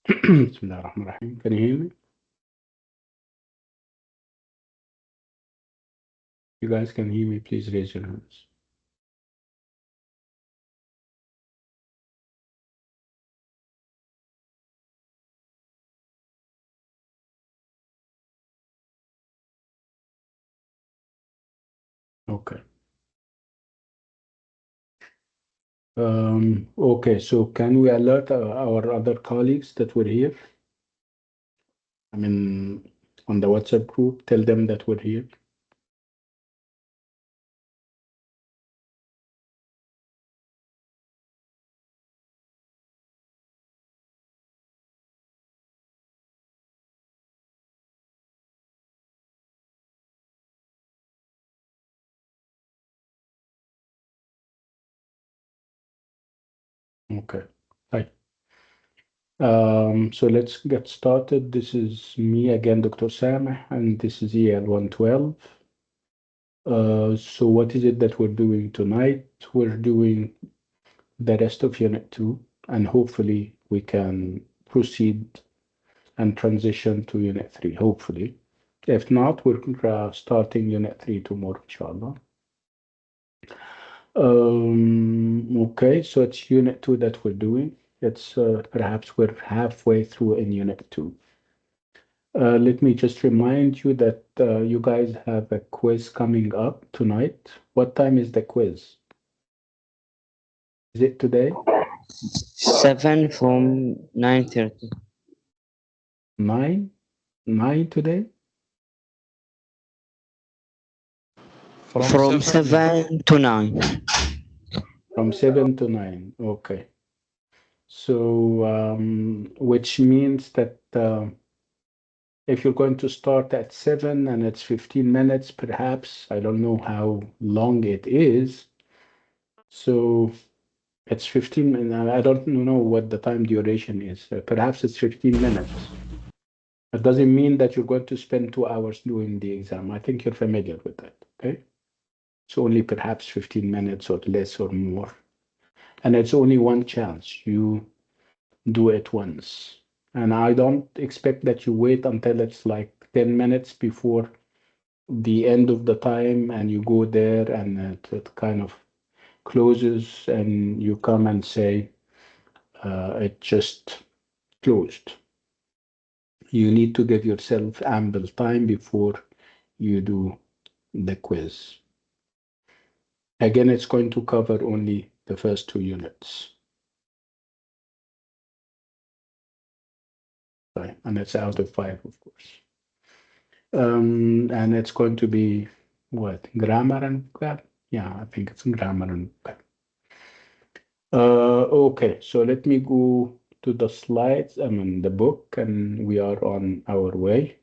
Bismillah ar-Rahman ar-Rahim. Can you hear me? You guys can hear me, please raise your hands. Okay. Okay, so can we alert our other colleagues that we're here? I mean, on the WhatsApp group, tell them that we're here. Okay. Hi. So let's get started. This is me again, Dr. Sameh, and this is EL112. So what is it that we're doing tonight? We're doing the rest of Unit 2, and hopefully we can proceed and transition to Unit 3, hopefully. If not, we're starting Unit 3 tomorrow, inshallah. Okay, so it's Unit 2 that we're doing. It's perhaps we're halfway through in Unit 2. Let me just remind you that you guys have a quiz coming up tonight. What time is the quiz? Is it today? 7 from 9:30. 9? 9 today? From 7 to 9. From 7 to 9. Okay. So, which means that if you're going to start at 7 and it's 15 minutes, perhaps, I don't know how long it is. So it's 15 minutes. I don't know what the time duration is. Perhaps it's 15 minutes. It doesn't mean that you're going to spend 2 hours doing the exam. I think you're familiar with that, okay? It's only perhaps 15 minutes or less or more. And it's only one chance. You do it once. And I don't expect that you wait until it's like 10 minutes before the end of the time and you go there and it kind of closes and you come and say it just closed. You need to give yourself ample time before you do the quiz. Again, it's going to cover only the first 2 units. Right? And it's out of 5, of course. And it's going to be what? Grammar and vocab? Yeah, I think it's grammar and vocab. Okay, so let me go to the slides, I mean the book, and we are on our way.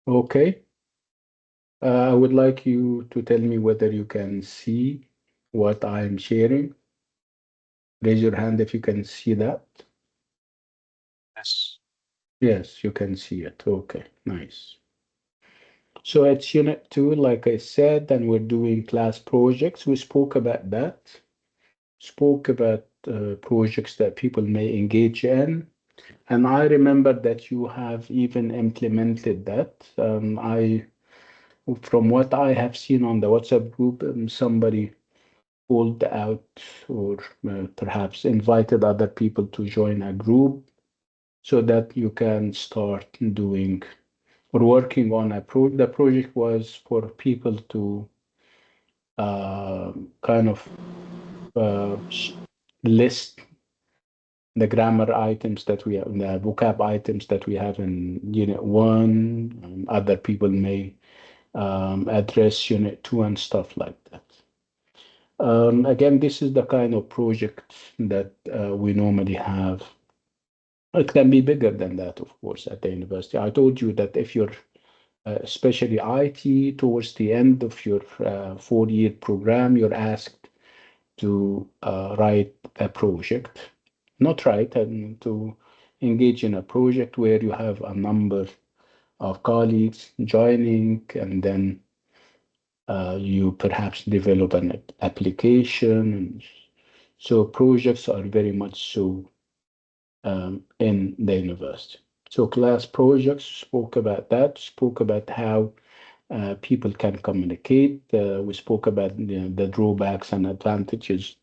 Okay. I would like you to tell me whether you can see what I'm sharing. Raise your hand if you can see that. Yes. Yes, you can see it. Okay, nice. So it's Unit 2, like I said, and we're doing class projects. We spoke about that. Spoke about projects that people may engage in. And I remember that you have even implemented that. From what I have seen on the WhatsApp group, somebody pulled out or perhaps invited other people to join a group so that you can start doing or working on a project. The project was for people to kind of list the grammar items that we have, the vocab items that we have in Unit 1. Other people may address Unit 2 and stuff like that. Again, this is the kind of project that we normally have. It can be bigger than that, of course, at the university. I told you that if you're especially IT, towards the end of your 4-year program, you're asked to write a project, not write, and to engage in a project where you have a number of colleagues joining, and then you perhaps develop an application. So projects are very much so in the university. So class projects spoke about that, spoke about how people can communicate. We spoke about the drawbacks and advantages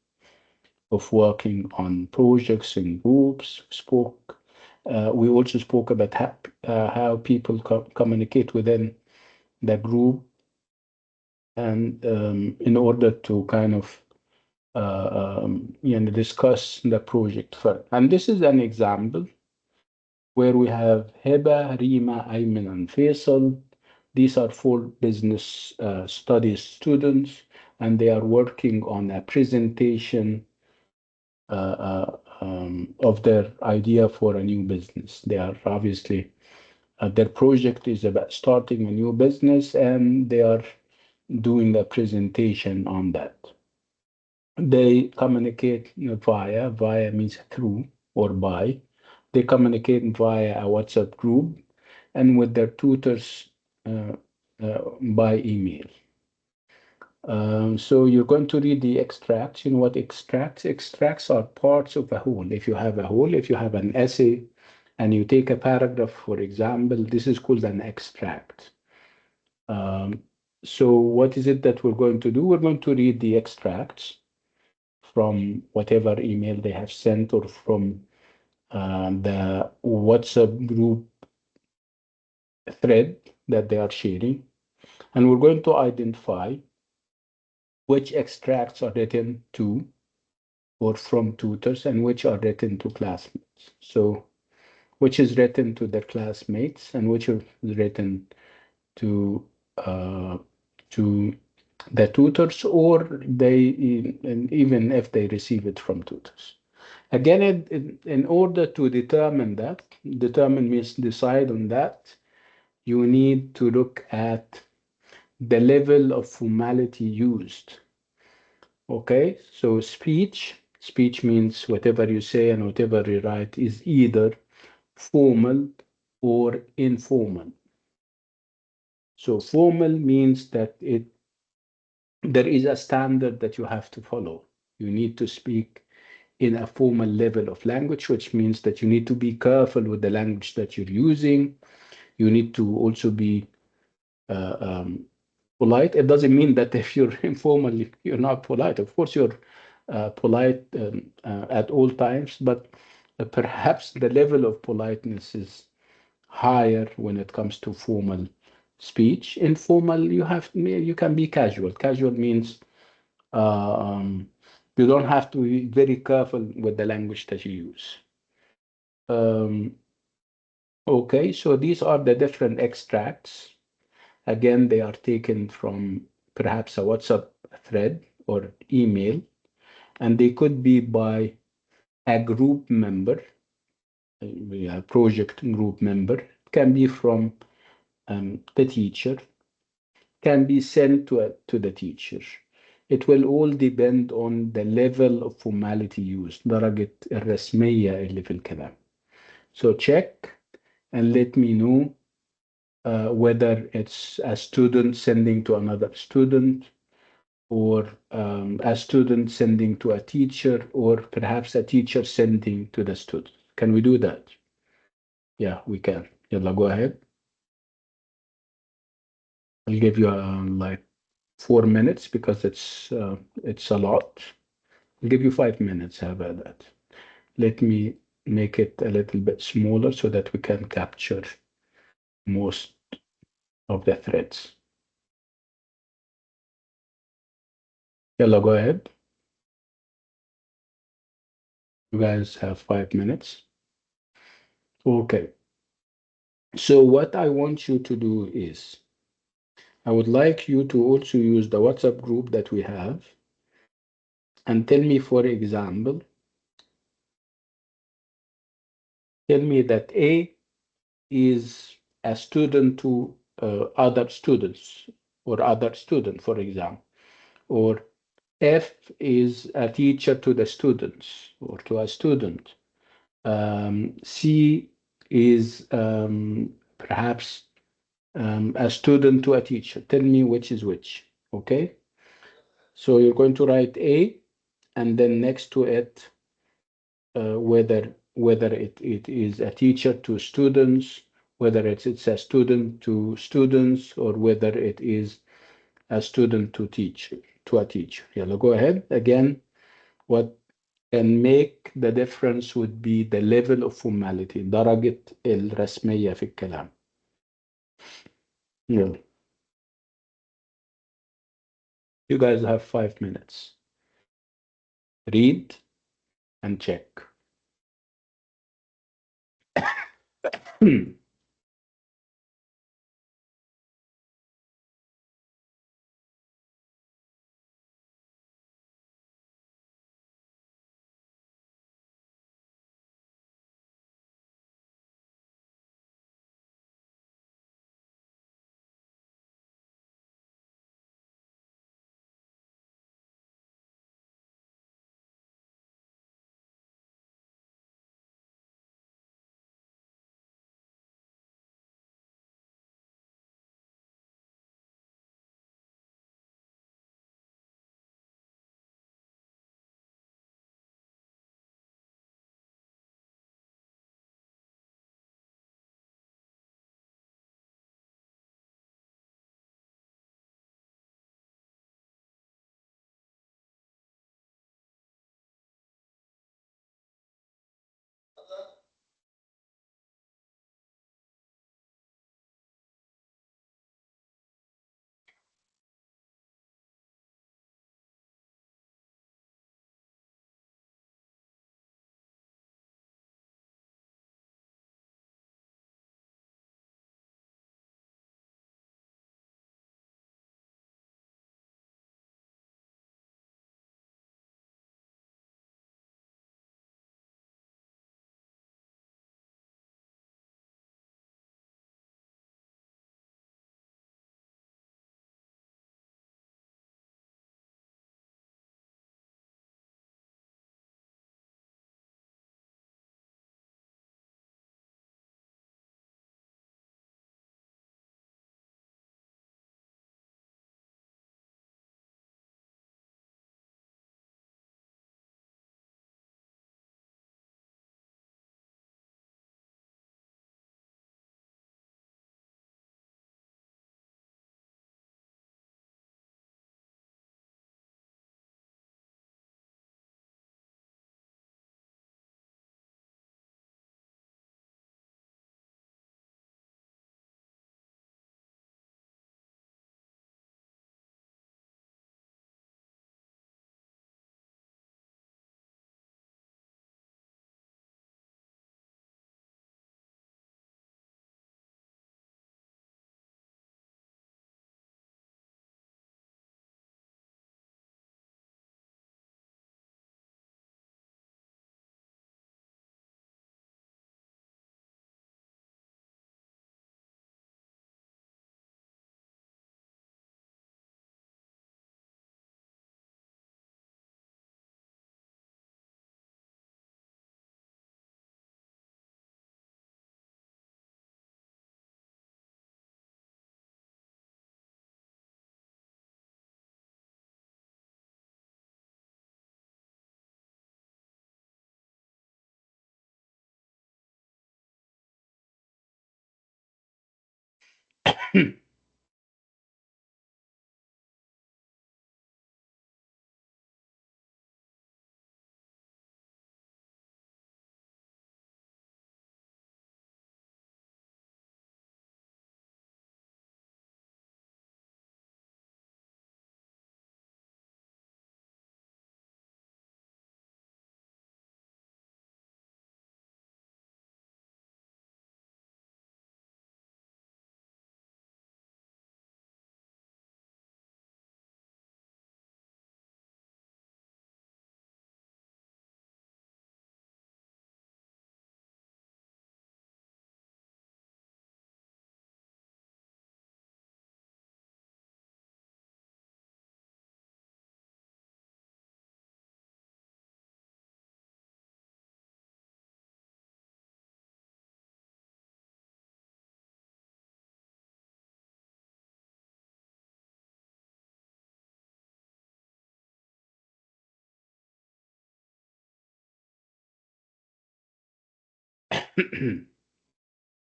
of working on projects in groups. We also spoke about how people communicate within the group, and in order to kind of discuss the project further. And this is an example where we have Heba, Rima, Ayman, and Faisal. These are four business studies students, and they are working on a presentation of their idea for a new business. They are obviously, their project is about starting a new business, and they are doing a presentation on that. They communicate via means through or by. They communicate via a WhatsApp group and with their tutors by email. So you're going to read the extracts. You know what extracts? Extracts are parts of a whole. If you have a whole, if you have an essay and you take a paragraph, for example, this is called an extract. Um, so what is it that we're going to do? We're going to read the extracts from whatever email they have sent or from the WhatsApp group thread that they are sharing. And we're going to identify which extracts are written to or from tutors and which are written to classmates. So which is written to their classmates and which is written to uh, to the tutors, or they, and even if they receive it from tutors. Again, in order to determine means decide on that, you need to look at the level of formality used. Okay, so speech means whatever you say and whatever you write is either formal or informal. So formal means that there is a standard that you have to follow. You need to speak in a formal level of language, which means that you need to be careful with the language that you're using. You need to also be uh, um, polite. It doesn't mean that if you're informal, you're not polite. Of course, you're polite at all times, but perhaps the level of politeness is higher when it comes to formal speech. Informal, you can be casual. Casual means um, you don't have to be very careful with the language that you use. Um, okay, so these are the different extracts. Again, they are taken from perhaps a WhatsApp thread or email, and they could be by a group member, a project group member. It can be from the teacher, can be sent to the teacher. It will all depend on the level of formality used, درجة الرسمية اللي في الكلام. So check and let me know whether it's a student sending to another student, or a student sending to a teacher, or perhaps a teacher sending to the student. Can we do that? Yeah, we can. Yalla, go ahead. I'll give you like 4 minutes because it's a lot. I'll give you 5 minutes. How about that? Let me make it a little bit smaller so that we can capture most of the threads. Yalla, go ahead. You guys have 5 minutes. Okay. So what I want you to do is, I would like you to also use the WhatsApp group that we have and tell me, for example, tell me that A is a student to other students or other student, for example, or F is a teacher to the students or to a student. C is perhaps a student to a teacher. Tell me which is which. Okay. So you're going to write A and then next to it, whether it is a teacher to students, whether it's a student to students, or whether it is a student to a teacher. يلا go ahead again. What can make the difference would be the level of formality, درجة الرسمية في الكلام. يلا. You guys have 5 minutes. Read and check.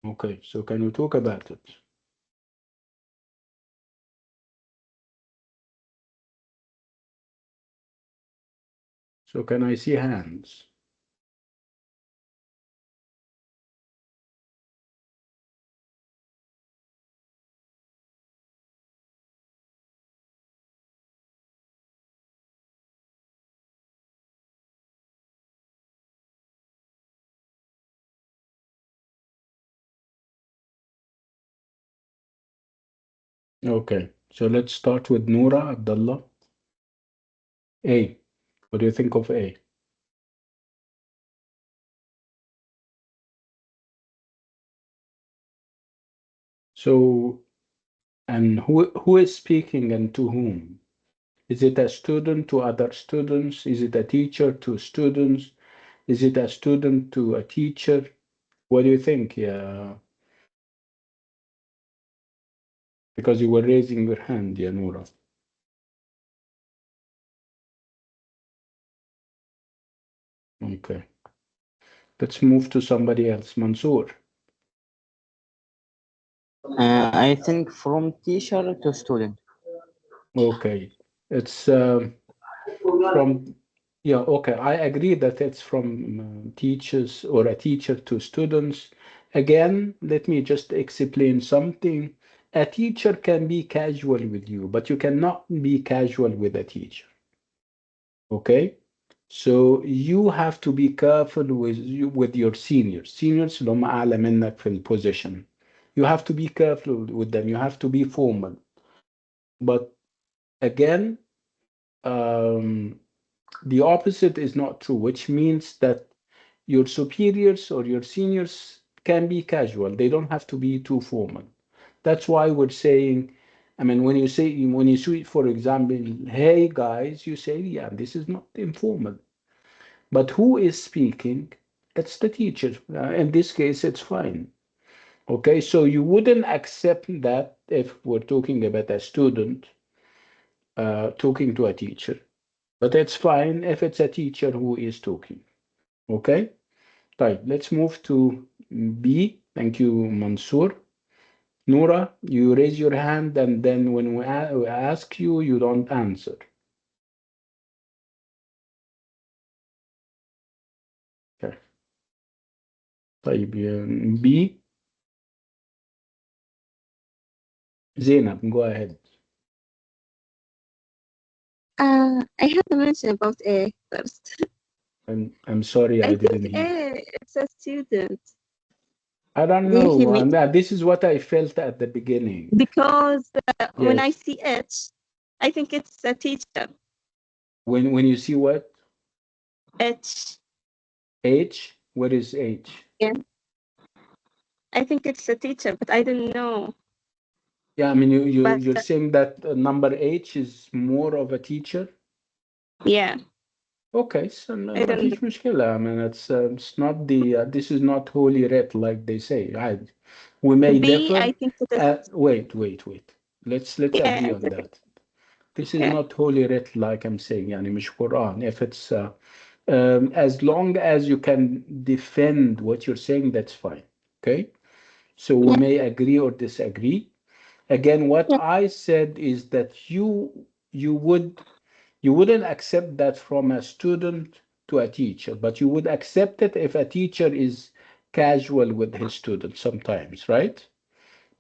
Okay, so can you talk about it? So can I see hands? Okay, so let's start with Noura Abdullah. A. What do you think of A? So, and who is speaking and to whom? Is it a student to other students? Is it a teacher to students? Is it a student to a teacher? What do you think? Yeah, because you were raising your hand, yeah, Noura. Okay, let's move to somebody else. Mansoor. I think from teacher to student. Okay, it's from, yeah, okay. I agree that it's from teachers or a teacher to students. Again, let me just explain something. A teacher can be casual with you, but you cannot be casual with a teacher. Okay? So you have to be careful with your seniors. Seniors اللي هم أعلى منك في البوزيشن. You have to be careful with them. You have to be formal. But again, um, the opposite is not true, which means that your superiors or your seniors can be casual. They don't have to be too formal. That's why we're saying, I mean, when you say, for example, hey guys, you say, yeah, this is not informal. But who is speaking? It's the teacher. In this case, it's fine. Okay, so you wouldn't accept that if we're talking about a student talking to a teacher. But it's fine if it's a teacher who is talking. Okay? Right, let's move to B. Thank you, Mansoor. Noura, you raise your hand and then when we ask you, you don't answer. Okay. طيب B. Zainab, go ahead. I have to mention about A first. I'm sorry, I I didn't think hear. A it's a student. I don't Do you hear know. me? This is what I felt at the beginning. Because when I Yes. see H, I think it's a teacher. When you see what? H. H? What is H? Yeah. I think it's a teacher, but I don't know. Yeah, I mean, But you're saying that number H is more of a teacher? yeah, Okay, so I ما don't know. فيش مشكلة. I mean, it's not this is not holy writ like they say. عادي. We may B, differ. I think it is. Wait. Let's agree Yeah, on that. This is yeah, not holy writ like I'm saying. يعني مش Quran. If it's as long as you can defend what you're saying, that's fine. Okay? So we yeah, may agree or disagree. Again, what yeah, I said is that you would you wouldn't accept that from a student to a teacher, but you would accept it if a teacher is casual with his students sometimes, right?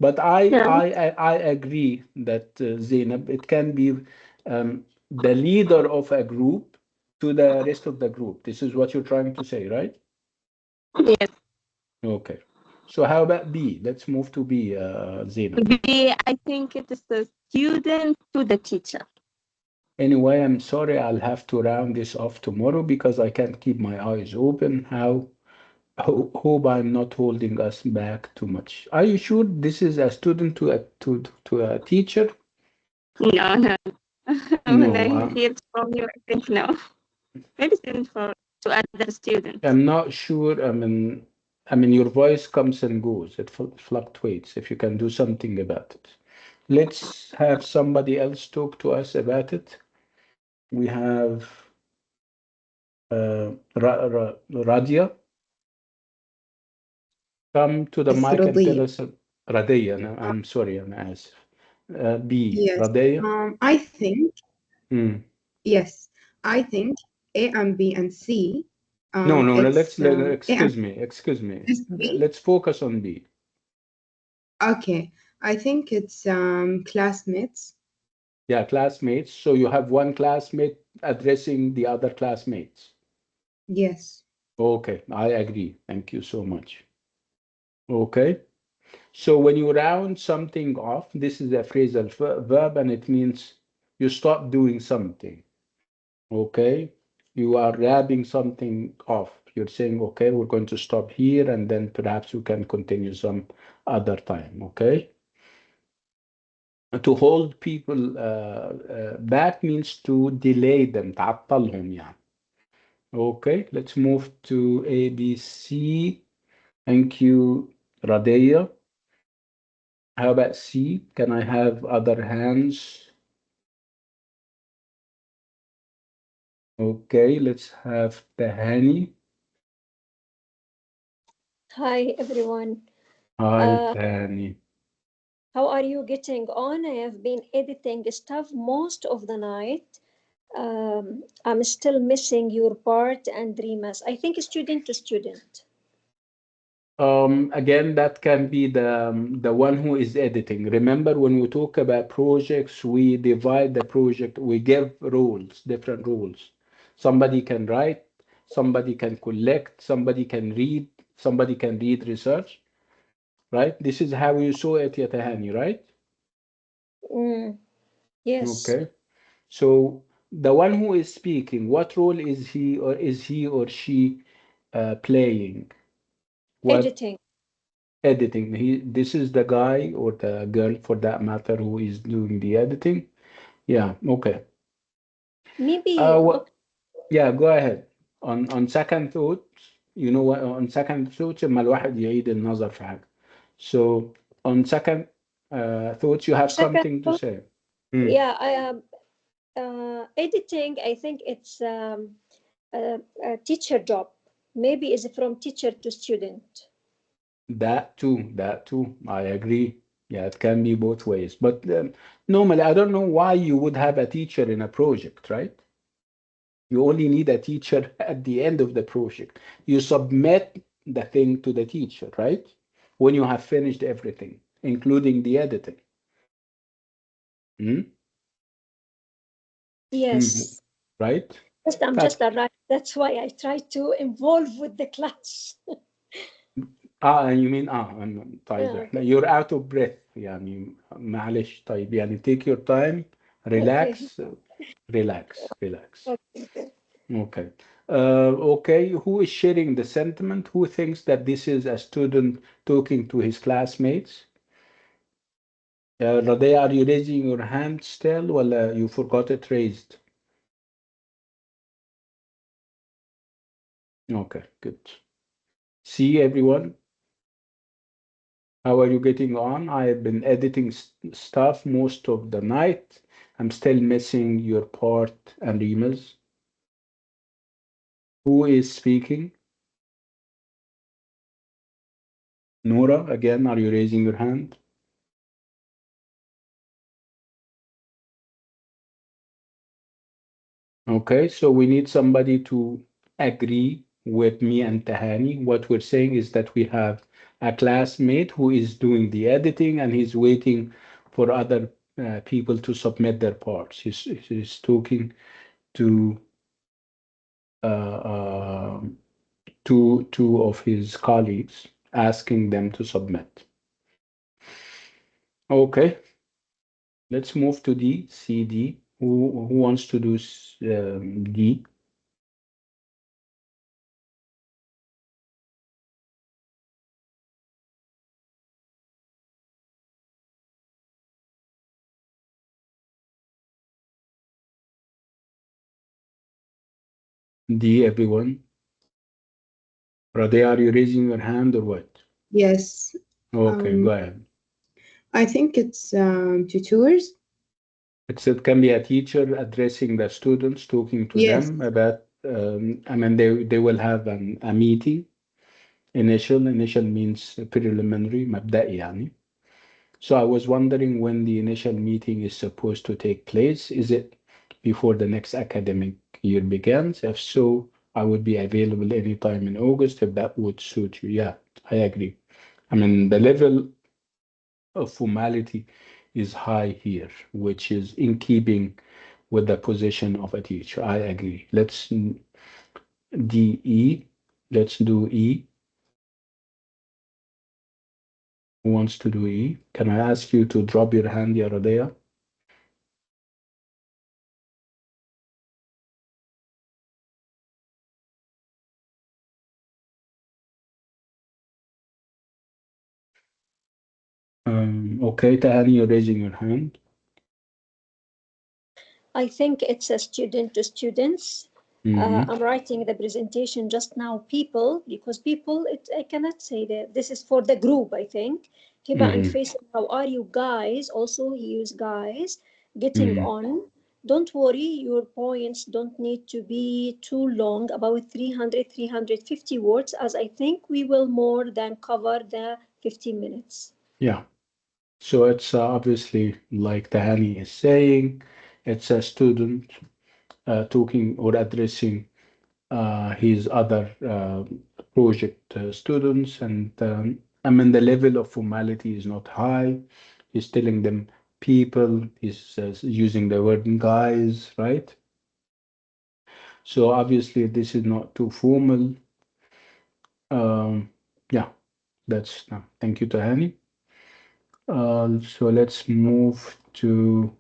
But yeah, I agree that Zainab, it can be the leader of a group to the rest of the group. This is what you're trying to say, right? yes. Okay. So how about B? Let's move to B, Zainab. B, I think it is the student to the teacher. Anyway, I'm sorry, I'll have to round this off tomorrow because I can't keep my eyes open. Hope I'm not holding us back too much. Are you sure this is a student to a teacher? No, no. When No, I hear it from you, I think no. Maybe student for to other students. I'm not sure. I mean, your voice comes and goes. It fluctuates. If you can do something about it, let's have somebody else talk to us about it. We have Radia. Come to the Yes, mic and tell رضية. us. Radia, no, I'm sorry, I'm آسف. B, Yes. Radia. I think, Hmm. yes, I think A and B and C, No, no, no, it's A and excuse me. just B. Let's focus on B. Okay, I think it's classmates. Yeah, classmates. So you have one classmate addressing the other classmates. Yes. Okay, I agree. Thank you so much. Okay. So when you round something off, this is a phrasal verb and it means you stop doing something. Okay. You are wrapping something off. You're saying, okay, we're going to stop here and then perhaps we can continue some other time. Okay. To hold people back means to delay them, تعطلهم يعني. Okay, let's move to A, B, C. Thank you, Radeya. How about C? Can I have other hands? Okay, let's have Tahani. Hi everyone. Hi, Uh, Tahani. how are you getting on? I have been editing stuff most of the night. I'm still missing your part and Rimas. I think student to student. Again, that can be the one who is editing. Remember, when we talk about projects, we divide the project, we give roles, different roles. Somebody can write, somebody can collect, somebody can read research, right? This is how you saw it, Yatahani, right? Mm, yes. Okay. So the one who is speaking, what role is he or she playing? What Editing. editing? This is the guy or the girl for that matter who is doing the editing. Yeah, okay. Maybe What? Yeah, go ahead. On second thoughts, you know what? On second thoughts لما الواحد يعيد النظر في حاجة. So on second thoughts, you have second something to thought, say. Hmm. yeah, editing, I think it's a teacher job. Maybe is from teacher to student. That too, I agree. Yeah, it can be both ways. But normally, I don't know why you would have a teacher in a project, right? You only need a teacher at the end of the project. You submit the thing to the teacher, right? When you have finished everything, including the editing. Hmm? Hmm. Yes. Right? Just, I'm That just a writer. That's why I try to involve with the class. you mean طيب Yeah, احنا okay. you're out of breath يعني معلش طيب يعني take your time Okay. relax relax. Okay. Okay. Okay, who is sharing the sentiment? Who thinks that this is a student talking to his classmates? Radia, are you raising your hand still? Well, you forgot it raised. Okay, good. See everyone, how are you getting on? I have been editing stuff most of the night. I'm still missing your part and emails. Who is speaking? Nora, again, are you raising your hand? Okay, so we need somebody to agree with me and Tahani. What we're saying is that we have a classmate who is doing the editing and he's waiting for other people to submit their parts. He's talking to uh, two of his colleagues, asking them to submit. Okay, let's move to D, C, D. Who wants to do D? D, everyone. Rade, are you raising your hand or what? Yes. Okay, Um, go ahead. I think it's tutors. It can be a teacher addressing the students, talking to Yes. them about, I mean, they will have a meeting. Initial means preliminary, مبدئي يعني. So I was wondering when the initial meeting is supposed to take place. Is it before the next academic year begins? If so, I would be available anytime in August if that would suit you. Yeah, I agree. I mean, the level of formality is high here, which is in keeping with the position of a teacher. I agree. Let's DE. Let's do E. Who wants to do E? Can I ask you to drop your hand, Yaradea? Okay, Tahani, you're raising your hand. I think it's a student to students. I'm writing the presentation just now, people, because people, I cannot say that this is for the group, I think. Hiba and Faisal, how are you guys? Also, he used guys getting on. Don't worry, your points don't need to be too long, about 300, 350 words, as I think we will more than cover the 15 minutes. Yeah. So it's obviously like Tahani is saying, it's a student talking or addressing his other project students, and I mean the level of formality is not high. He's telling them people. He's using the word guys, right? So obviously this is not too formal. Yeah, that's thank you, Tahani. So let's move to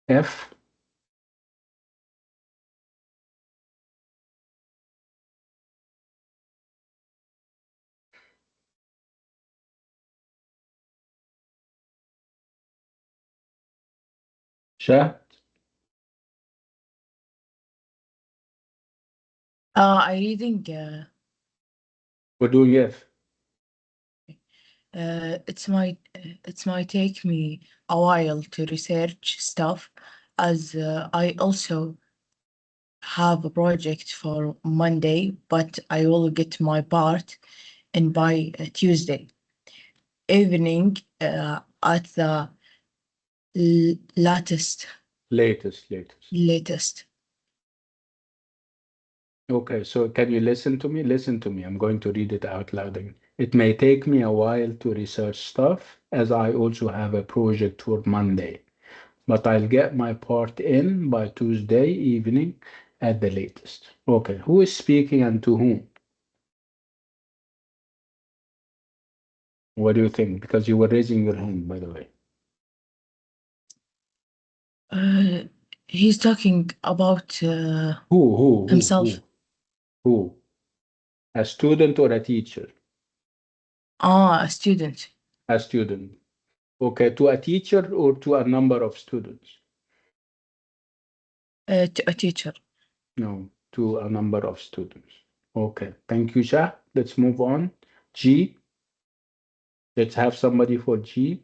F. Shah, I reading. we're doing F. It might take me a while to research stuff, as I also have a project for Monday, but I will get my part in by Tuesday evening at the latest. Latest. Okay, so can you listen to me? Listen to me. I'm going to read it out loud again. It may take me a while to research stuff, as I also have a project for Monday, but I'll get my part in by Tuesday evening at the latest. Okay, who is speaking and to whom? What do you think? Because you were raising your hand, by the way. He's talking about Who? himself. Who? A student or a teacher? A student. A student. Okay, to a teacher or to a number of students? To a teacher. No, to a number of students. Okay, thank you, Shah. Let's move on. G. Let's have somebody for G.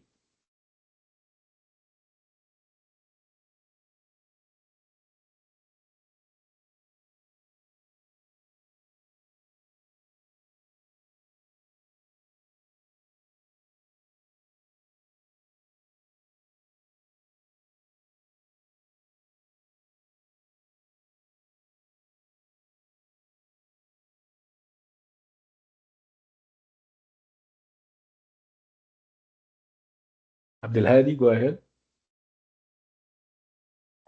Abdelhadi, go ahead.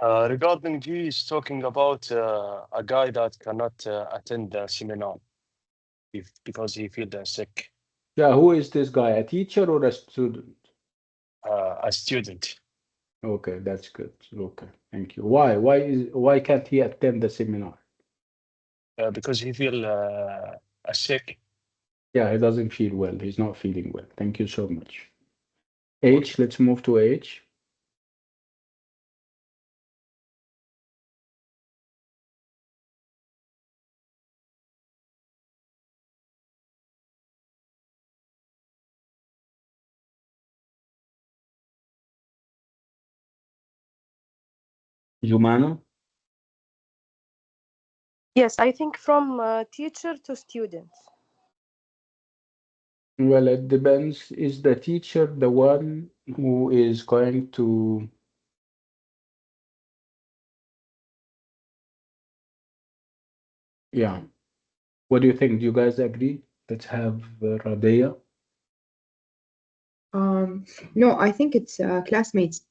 Regarding G, he's talking about a guy that cannot attend the seminar because he feels sick. Yeah, who is this guy? A teacher or a student? A student. Okay, that's good. Okay, thank you. Why can't he attend the seminar? Because he feels sick. Yeah, he doesn't feel well. He's not feeling well. Thank you so much. H, let's move to H. Jumana? Yes, I think from teacher to student. Well, it depends. Is the teacher the one who is going to, yeah. What do you think? Do you guys agree? Let's have Radia. No, I think it's classmates.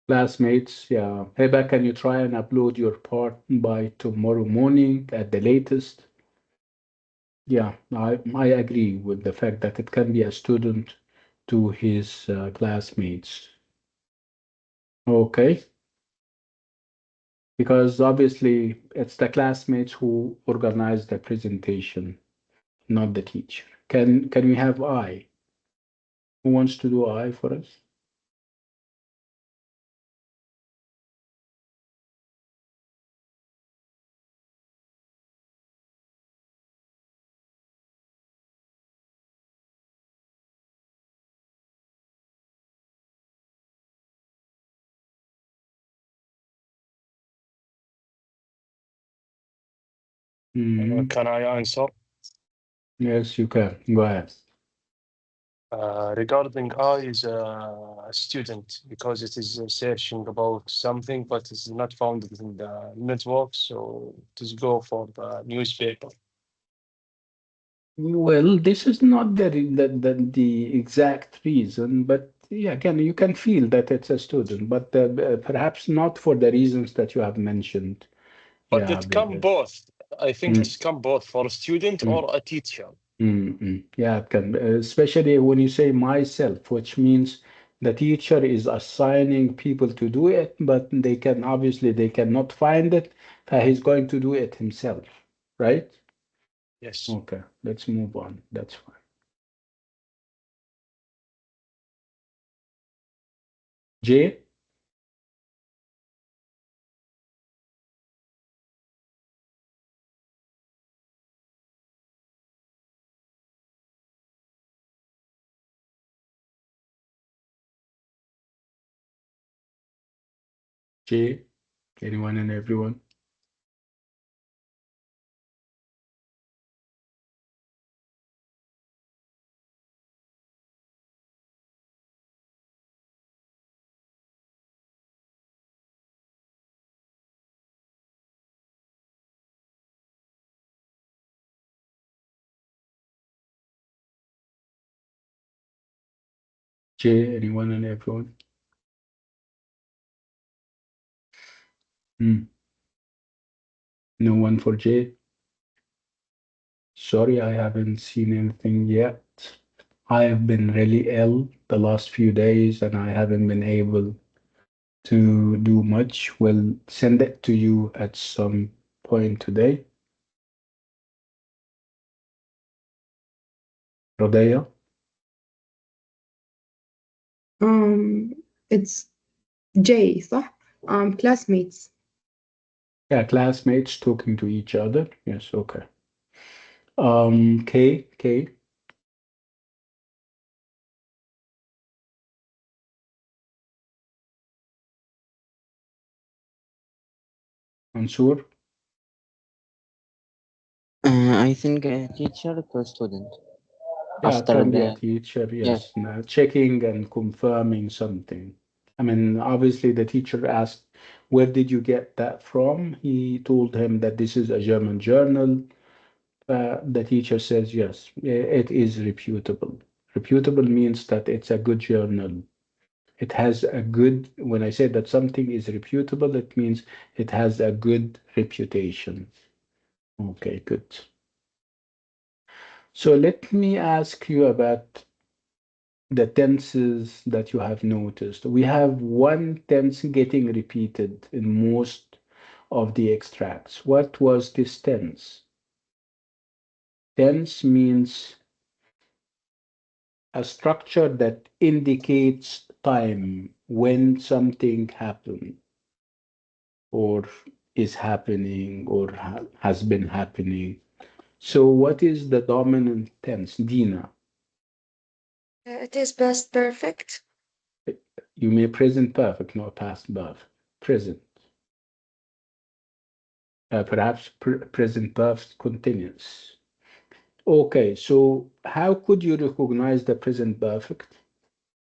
Classmates, yeah. Heba, can you try and upload your part by tomorrow morning at the latest? Yeah, I agree with the fact that it can be a student to his classmates. Okay, because obviously it's the classmates who organize the presentation, not the teacher. Can we have I? Who wants to do I for us? Mhm. Can I answer? Yes, you can. Go ahead. Regarding I is a student because it is searching about something, but it's not found in the network, so it is go for the newspaper. Well, this is not the exact reason, but yeah, again, you can feel that it's a student, but perhaps not for the reasons that you have mentioned. But Yeah, it come both. I think Mm, it's come both for a student mm, or a teacher. Yeah, it can, especially when you say myself, which means the teacher is assigning people to do it, but they can obviously they cannot find it, he's going to do it himself, right? Yes. Okay, let's move on. That's fine. Jay? Jay? Anyone and everyone? Jay, anyone and everyone? Hmm. No one for Jay? Sorry, I haven't seen anything yet. I have been really ill the last few days and I haven't been able to do much. We'll send it to you at some point today. Rodea? It's J, صح? Classmates. Yeah, classmates talking to each other. Yes, okay. K, Mansoor? I think a teacher to student Yeah, it after can be a the teacher, yeah. yes. Now, checking and confirming something. I mean, obviously, the teacher asked, where did you get that from? He told him that this is a German journal. The teacher says, yes, it is reputable. Reputable means that it's a good journal. It has a good, when I say that something is reputable, it means it has a good reputation. Okay, good. So let me ask you about the tenses that you have noticed. We have one tense getting repeated in most of the extracts. What was this tense? Tense means a structure that indicates time when something happened or is happening or has been happening. So what is the dominant tense? Dina, It is past perfect. you may present perfect, not past perfect. Present. Perhaps present perfect continuous. Okay, so how could you recognize the present perfect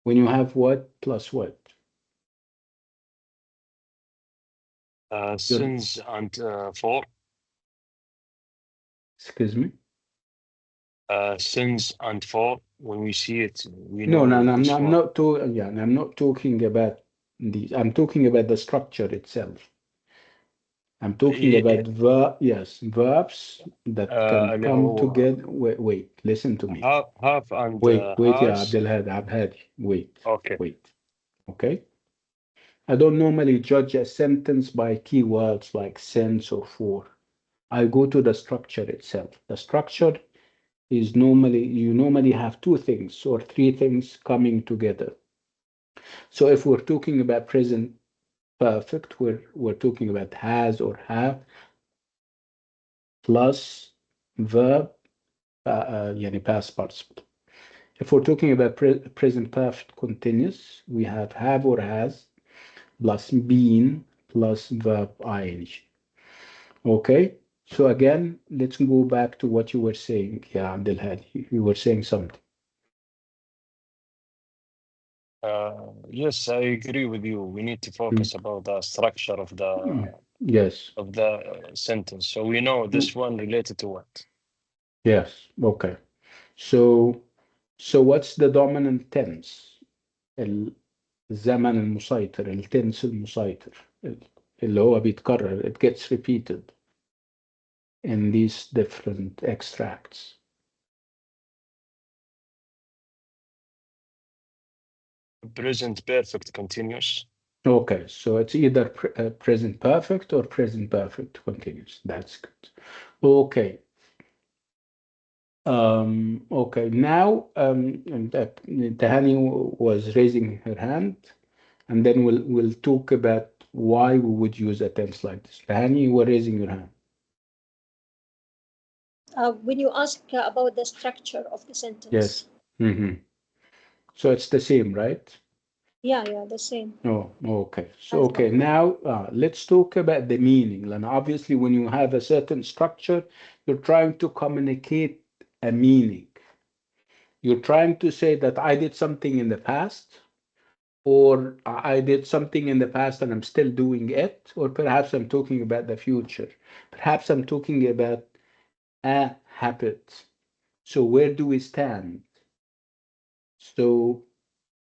when you have what plus what? Since and for. Excuse me? Since and for. When we see it, we No, know no, no, which I'm one. not yeah, I'm not talking about these. I'm talking about the structure itself. I'm talking about yes, verbs that can اللي come هو together. Wait, listen to me. have and Wait, yeah, has. Abdelhadi, Okay. wait. Okay? I don't normally judge a sentence by keywords like since or for. I go to the structure itself. The structure is you normally have two things or three things coming together. So if we're talking about present perfect, we're talking about has or have plus verb, yani past participle. If we're talking about present perfect continuous, we have or has plus been plus verb ing. Okay, so again, let's go back to what you were saying. Yeah, Abdelhadi, you were saying something. Yes, I agree with you. We need to focus about the structure of Yes, the sentence, so we know this one related to what. yes, okay. So what's the dominant tense؟ الزمن المسيطر، التنس المسيطر اللي هو بيتكرر. It gets repeated in these different extracts. Present perfect continuous. Okay, so it's either present perfect or present perfect continuous. That's good. Okay. Okay, now Tahani was raising her hand, and then we'll talk about why we would use a tense like this. Tahani, you were raising your hand. When you ask about the structure of the sentence. Yes. So it's the same, right? Yeah, the same. Oh, okay. So, okay, now let's talk about the meaning. And obviously, when you have a certain structure, you're trying to communicate a meaning. You're trying to say that I did something in the past, or I did something in the past and I'm still doing it, or perhaps I'm talking about the future. Perhaps I'm talking about a habit. So, where do we stand? So,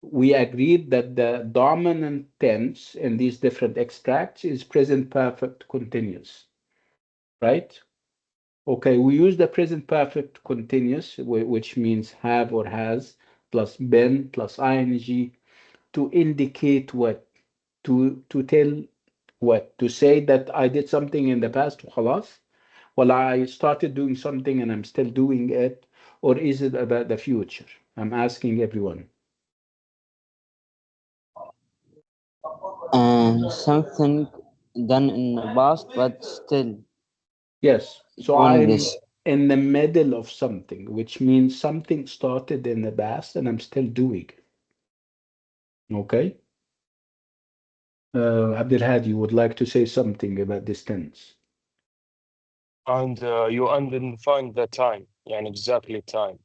we agreed that the dominant tense in these different extracts is present perfect continuous, right? Okay, we use the present perfect continuous, which means have or has, plus been, plus ing, to indicate what? To tell what? To say that I did something in the past, خلاص? Well, I started doing something and I'm still doing it, or is it about the future? I'm asking everyone. Something done in the past, but still Yes. So doing I'm this. in the middle of something, which means something started in the past and I'm still doing it. Okay. Abdelhadi, you would like to say something about this tense? And you undefined the time, and exactly time.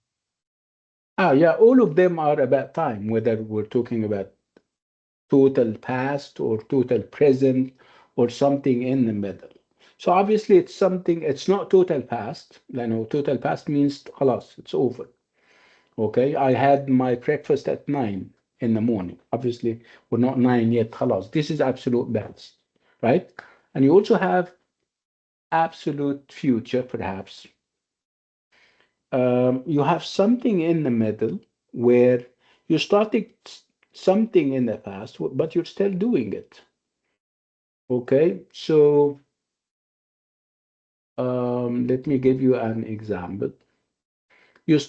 Yeah, all of them are about time, whether we're talking about total past or total present or something in the middle. So obviously it's something, it's not total past. You know, total past means خلاص, it's over. Okay, I had my breakfast at 9 in the morning. Obviously, we're not 9 yet. خلاص. This is absolute past, right? And you also have absolute future, perhaps. You have something in the middle where you started something in the past, but you're still doing it. Okay, so let me give you an example.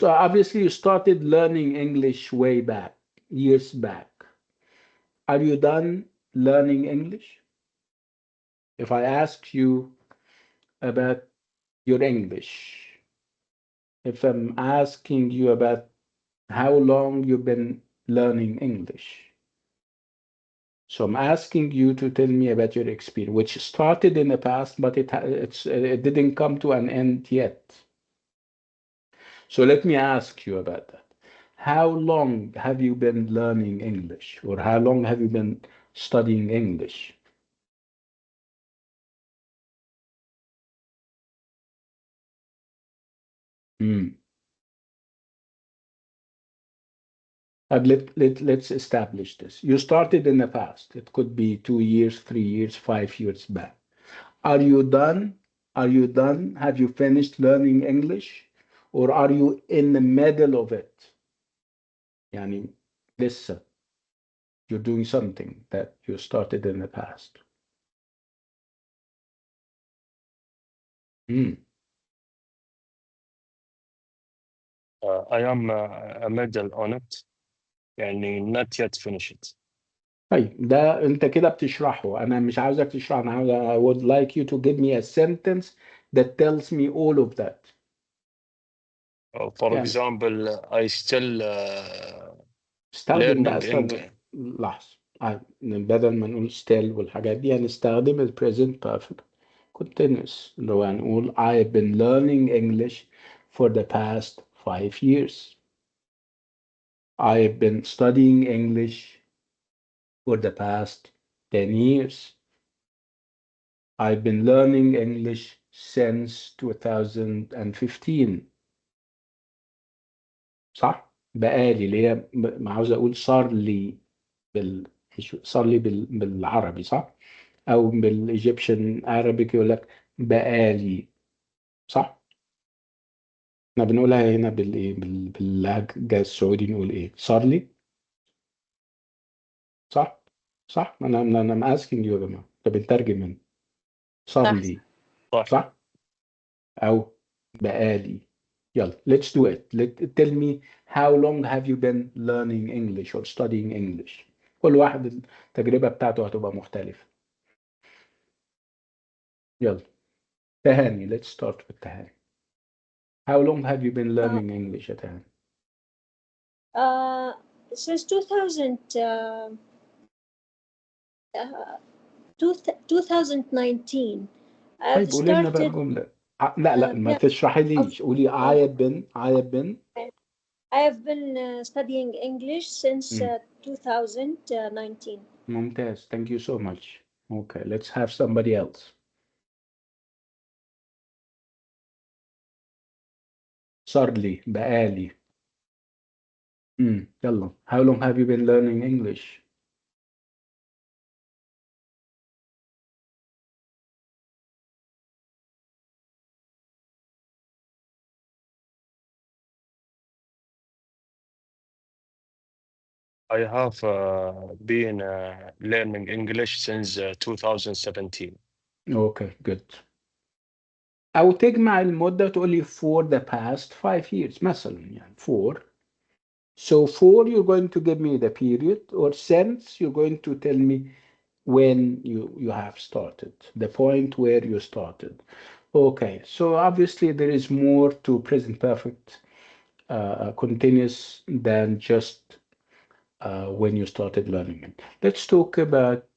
Obviously you started learning English way back, years back. Are you done learning English? If I ask you about your English, if I'm asking you about how long you've been learning English, so I'm asking you to tell me about your experience, which started in the past, but it didn't come to an end yet. So let me ask you about that. How long have you been learning English, or how long have you been studying English? Hmm. Let's establish this. You started in the past. It could be 2 years, 3 years, 5 years back. Are you done? Are you done? Have you finished learning English? Or are you in the middle of it? Yani, listen, you're doing something that you started in the past. Hmm. I am a middle on it يعني not yet finished. طيب ده انت كده بتشرحه، انا مش عاوزك تشرح، انا عاوز I would like you to give me a sentence that tells me all of that. For يعني example, I still استخدم بقى learning استخدم English. لحظة بدل ما نقول still والحاجات دي هنستخدم ال present perfect continuous اللي هو هنقول I've been learning English for the past 5 years. I've been studying English for the past 10 years. I've been learning English since 2015. صح؟ بقالي اللي هي عاوز اقول صار لي بال صار لي بالعربي صح؟ او بالايجيبشن عربي يقول لك بقالي صح؟ احنا بنقولها هنا بالايه باللهجه السعودي نقول ايه؟ صار لي صح؟ صح؟ انا asking you يا جماعه، طب بنترجم هنا صار صح. لي صح. صح؟ أو بقالي. يلا let's do it. Tell me how long have you been learning English or studying English. كل واحد التجربة بتاعته هتبقى مختلفة. يلا تهاني. Let's start with تهاني. How long have you been learning English يا تهاني? Since 2019 I've طيب قولي لنا بقى started الجملة. لا ما yeah, تشرحيليش، قولي I have been. I have been studying English since مم. 2019. ممتاز. Thank you so much. Okay, let's have somebody else. صار لي بقالي. يلا. How long have you been learning English? I have been learning English since 2017. Okay, good. أو تجمع المدة وتقول لي for the past 5 years مثلا يعني for. So for you're going to give me the period, or since you're going to tell me when you have started, the point where you started. Okay, so obviously there is more to present perfect continuous than just when you started learning it. Let's talk about,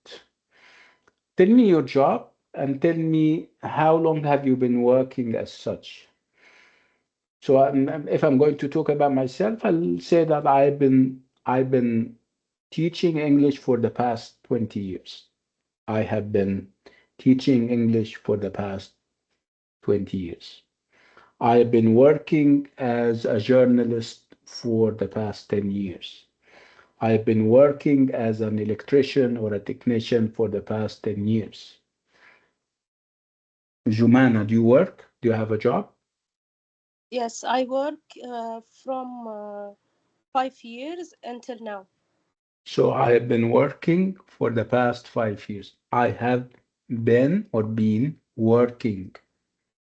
tell me your job and tell me how long have you been working as such. So if I'm going to talk about myself, I'll say that I've been teaching English for the past 20 years. I have been teaching English for the past 20 years. I have been working as a journalist for the past 10 years. I've been working as an electrician or a technician for the past 10 years. Jumana, do you work? Do you have a job? Yes, I work from 5 years until now. So I have been working for the past 5 years. I have been or been working.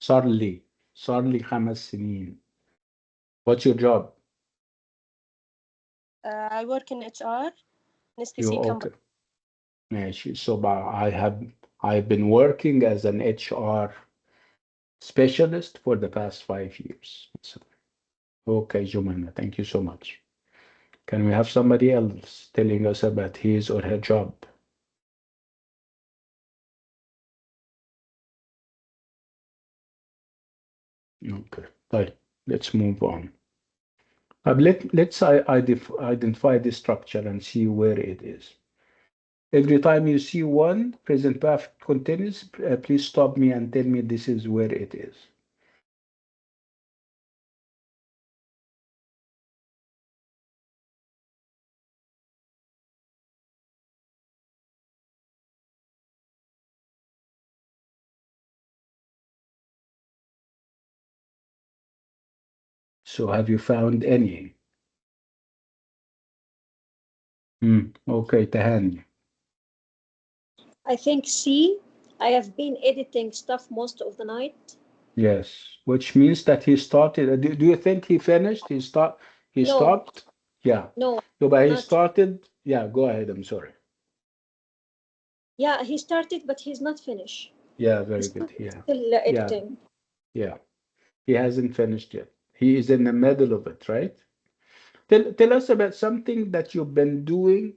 صار لي 5 سنين. What's your job? I work in HR, in You SPC company. okay? ماشي. So I've been working as an HR specialist for the past 5 years. So, okay, Jumana, thank you so much. Can we have somebody else telling us about his or her job? Okay, طيب, let's move on. Let's identify this structure and see where it is. Every time you see one present perfect continuous, please stop me and tell me this is where it is. So have you found any? Okay, Tahani. I think C. I have been editing stuff most of the night. Yes, which means that he started. Do you think he finished? He No, stopped? Yeah. no, So, but he not. started. Yeah, go ahead. I'm sorry. Yeah, he started, but he's not finished. Yeah, very He's good. Yeah. still Yeah. editing. Yeah. He hasn't finished yet. He is in the middle of it, right? Tell us about something that you've been doing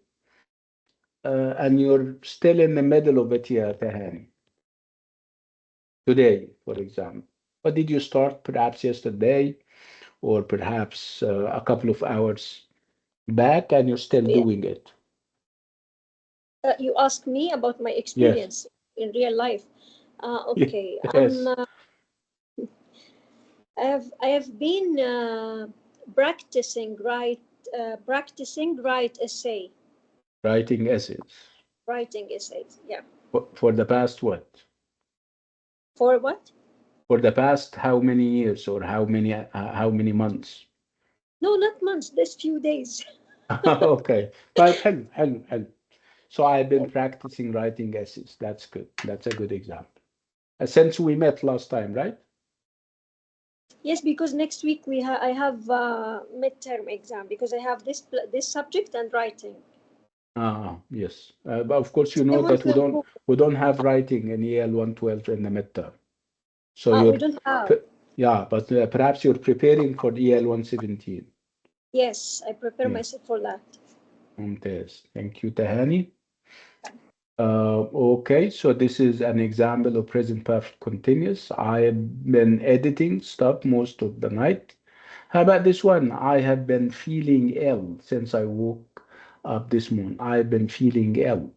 and you're still in the middle of it here, Tahani. Today, for example. What did you start perhaps yesterday or perhaps a couple of hours back and you're still Yeah. doing it? You ask me about my Yes. experience in real life. Okay. Yes. I have been practicing write essay, Writing essays. writing essays. Yeah. For the past what? For what? For the past how many years or how many months? No, not months. This few days. Okay. But حلو. So I've been practicing writing essays. That's good. That's a good example. Since we met last time, right? Yes, because next week I have midterm exam because I have this subject and writing. Yes. But of course, you I know want that to improve. we don't have writing in EL112 in the midterm. So We don't have. yeah, but perhaps you're preparing for EL117. Yes, I prepare Yeah. myself for that. ممتاز. Thank you, Tahani. Okay, so this is an example of present perfect continuous. I have been editing stuff most of the night. How about this one? I have been feeling ill since I woke up this morning. I've been feeling ill.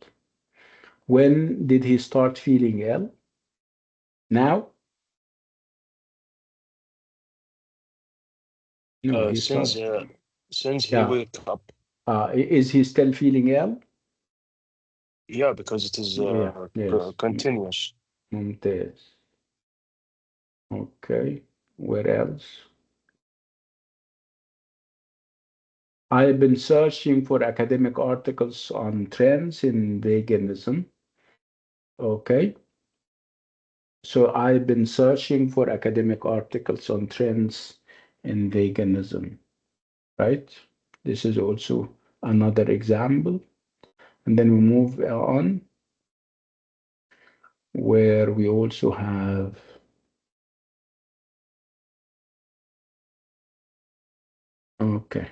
When did he start feeling ill? Now? No, he Since started. he Yeah. wake up. Is he still feeling ill? Yeah, because it is Yeah, yes. continuous. ممتاز. Okay. Where else? I've been searching for academic articles on trends in veganism. Okay. So I've been searching for academic articles on trends in veganism, right? This is also another example. And then we move on where we also have, okay.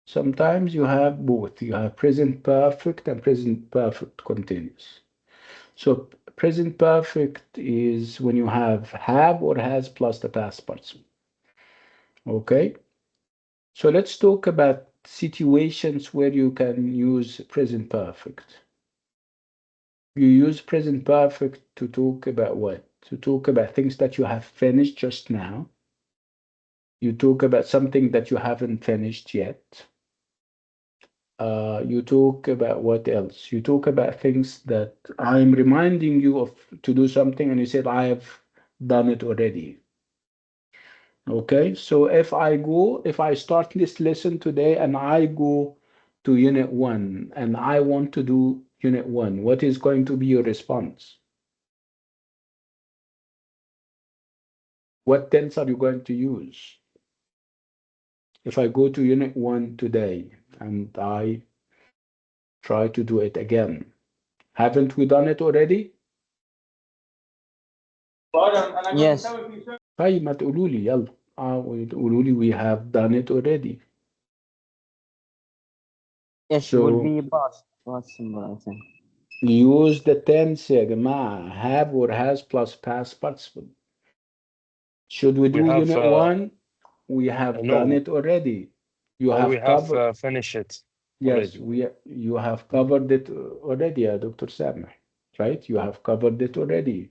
Sometimes you have both. You have present perfect and present perfect continuous. So present perfect is when you have or has plus the past participle. Okay. So let's talk about situations where you can use present perfect. You use present perfect to talk about what? To talk about things that you have finished just now. You talk about something that you haven't finished yet. You talk about what else? You talk about things that I'm reminding you of to do something and you said, I have done it already. Okay, so if I start this lesson today and I go to unit one and I want to do unit one, what is going to be your response? What tense are you going to use? If I go to unit one today and I try to do it again, haven't we done it already? Yes. طيب ما تقولوا لي يلا قولوا لي we have done it already. Yes, it will So be past simple, I think. use the tense يا جماعة have or has plus past participle. Should we do have, unit 1? We have no, done it already. You we have have covered. finished it Yes, already. you have covered it already, Dr. Sameh, right? You have covered it already,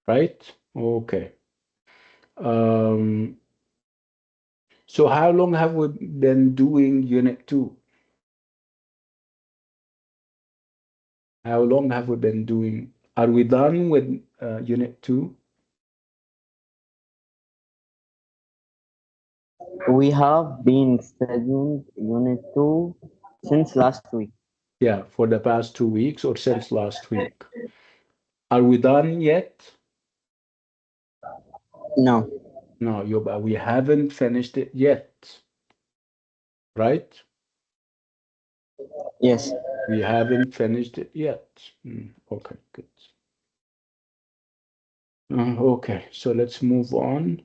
right? Okay. So how long have we been doing unit 2? How long have we been doing? Are we done with unit 2? We have been studying Unit 2 since last week. Yeah, for the past 2 weeks or since last week. Are we done yet? No. No, we haven't finished it yet, right? Yes. We haven't finished it yet. Okay, good. Okay, so let's move on.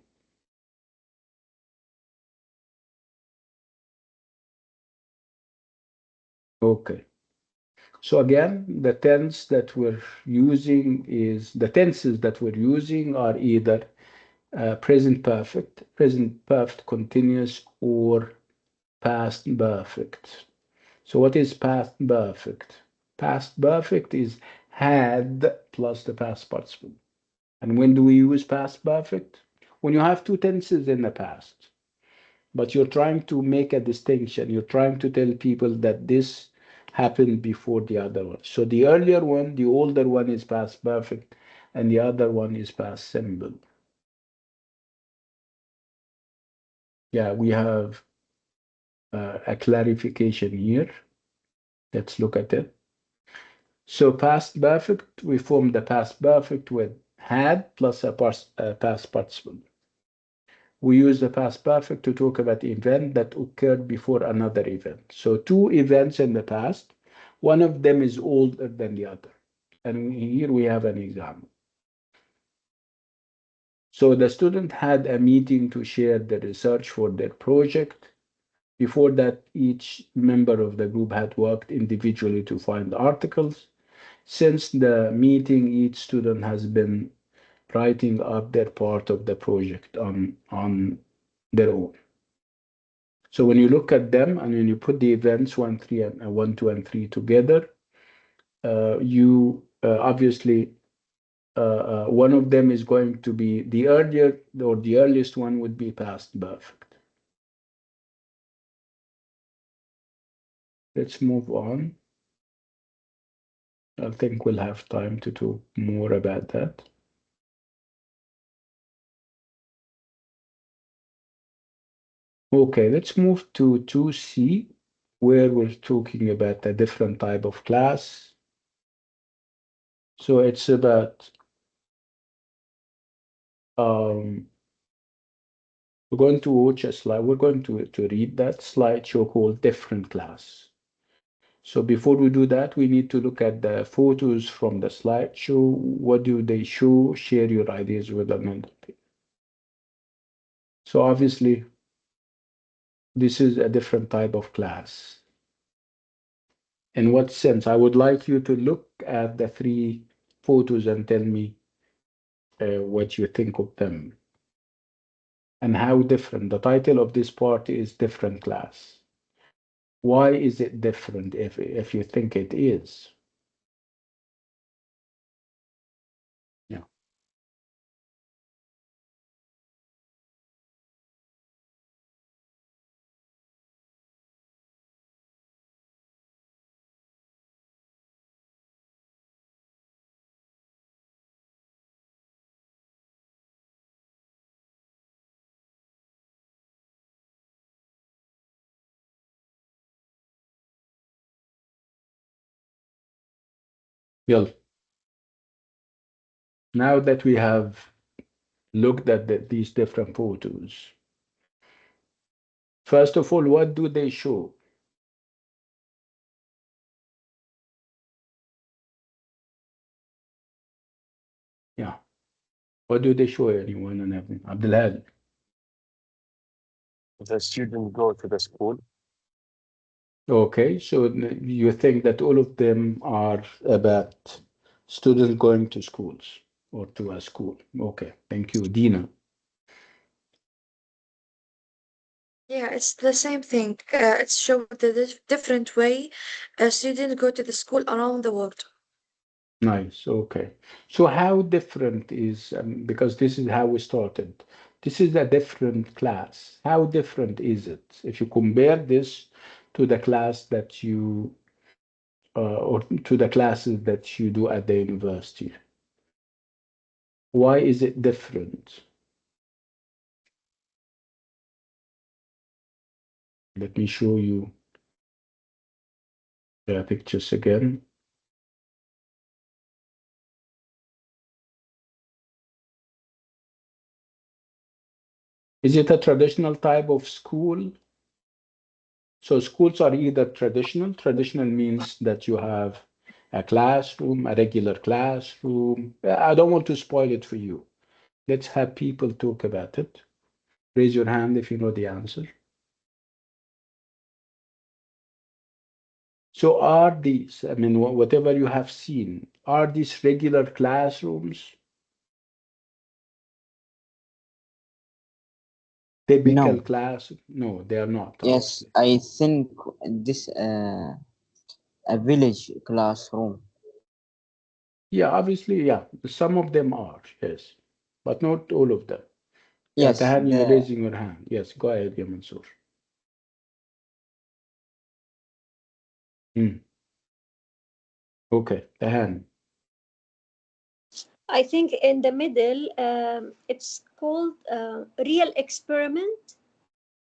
Okay. So again, the tenses that we're using are either present perfect continuous, or past perfect. So what is past perfect? Past perfect is had plus the past participle. And when do we use past perfect? When you have two tenses in the past, but you're trying to make a distinction. You're trying to tell people that this happened before the other one. So the earlier one, the older one, is past perfect, and the other one is past simple. Yeah, we have a clarification here. Let's look at it. So past perfect, we form the past perfect with had plus a past participle. We use the past perfect to talk about the event that occurred before another event. So two events in the past, one of them is older than the other. And here we have an example. So the student had a meeting to share the research for their project. Before that, each member of the group had worked individually to find articles. Since the meeting, each student has been writing up their part of the project on their own. So when you look at them and when you put the events 1, 3, and 1, 2, and 3 together, you obviously one of them is going to be the earlier, or the earliest one would be past perfect. Let's move on. I think we'll have time to talk more about that. Okay, let's move to 2C, where we're talking about a different type of class. So it's about we're going to watch a slide. We're going to read that slideshow called different class. So before we do that, we need to look at the photos from the slideshow. What do they show? Share your ideas with another. So obviously, this is a different type of class. In what sense? I would like you to look at the 3 photos and tell me what you think of them and how different. The title of this part is different class. Why is it different if you think it is? Yeah. Well, now that we have looked at these different photos, first of all, what do they show? Yeah. What do they show anyone and everything? Abdulhadi. The student go to the school. Okay, so you think that all of them are about students going to schools. or to a school. Okay, thank you. Dina. Yeah, it's the same thing. It's showed the different way students go to the school around the world. Nice. Okay. So how different is, because this is how we started. This is a different class. How different is it if you compare this to the class that you, or to the classes that you do at the university? Why is it different? Let me show you the pictures again. Is it a traditional type of school? So schools are either traditional. Traditional means that you have a classroom, a regular classroom. I don't want to spoil it for you. Let's have people talk about it. Raise your hand if you know the answer. So are these, I mean, whatever you have seen, are these regular classrooms? Typical No. class? No, they are not, Yes, obviously. I think this a village classroom. Yeah, obviously, yeah. Some of them are, yes, but not all of them. Yeah, Yes, Tahan, you're the raising your hand. Yes, go ahead, ya Mansoor. Hmm. Okay, Tahan. I think in the middle, it's called real experiment.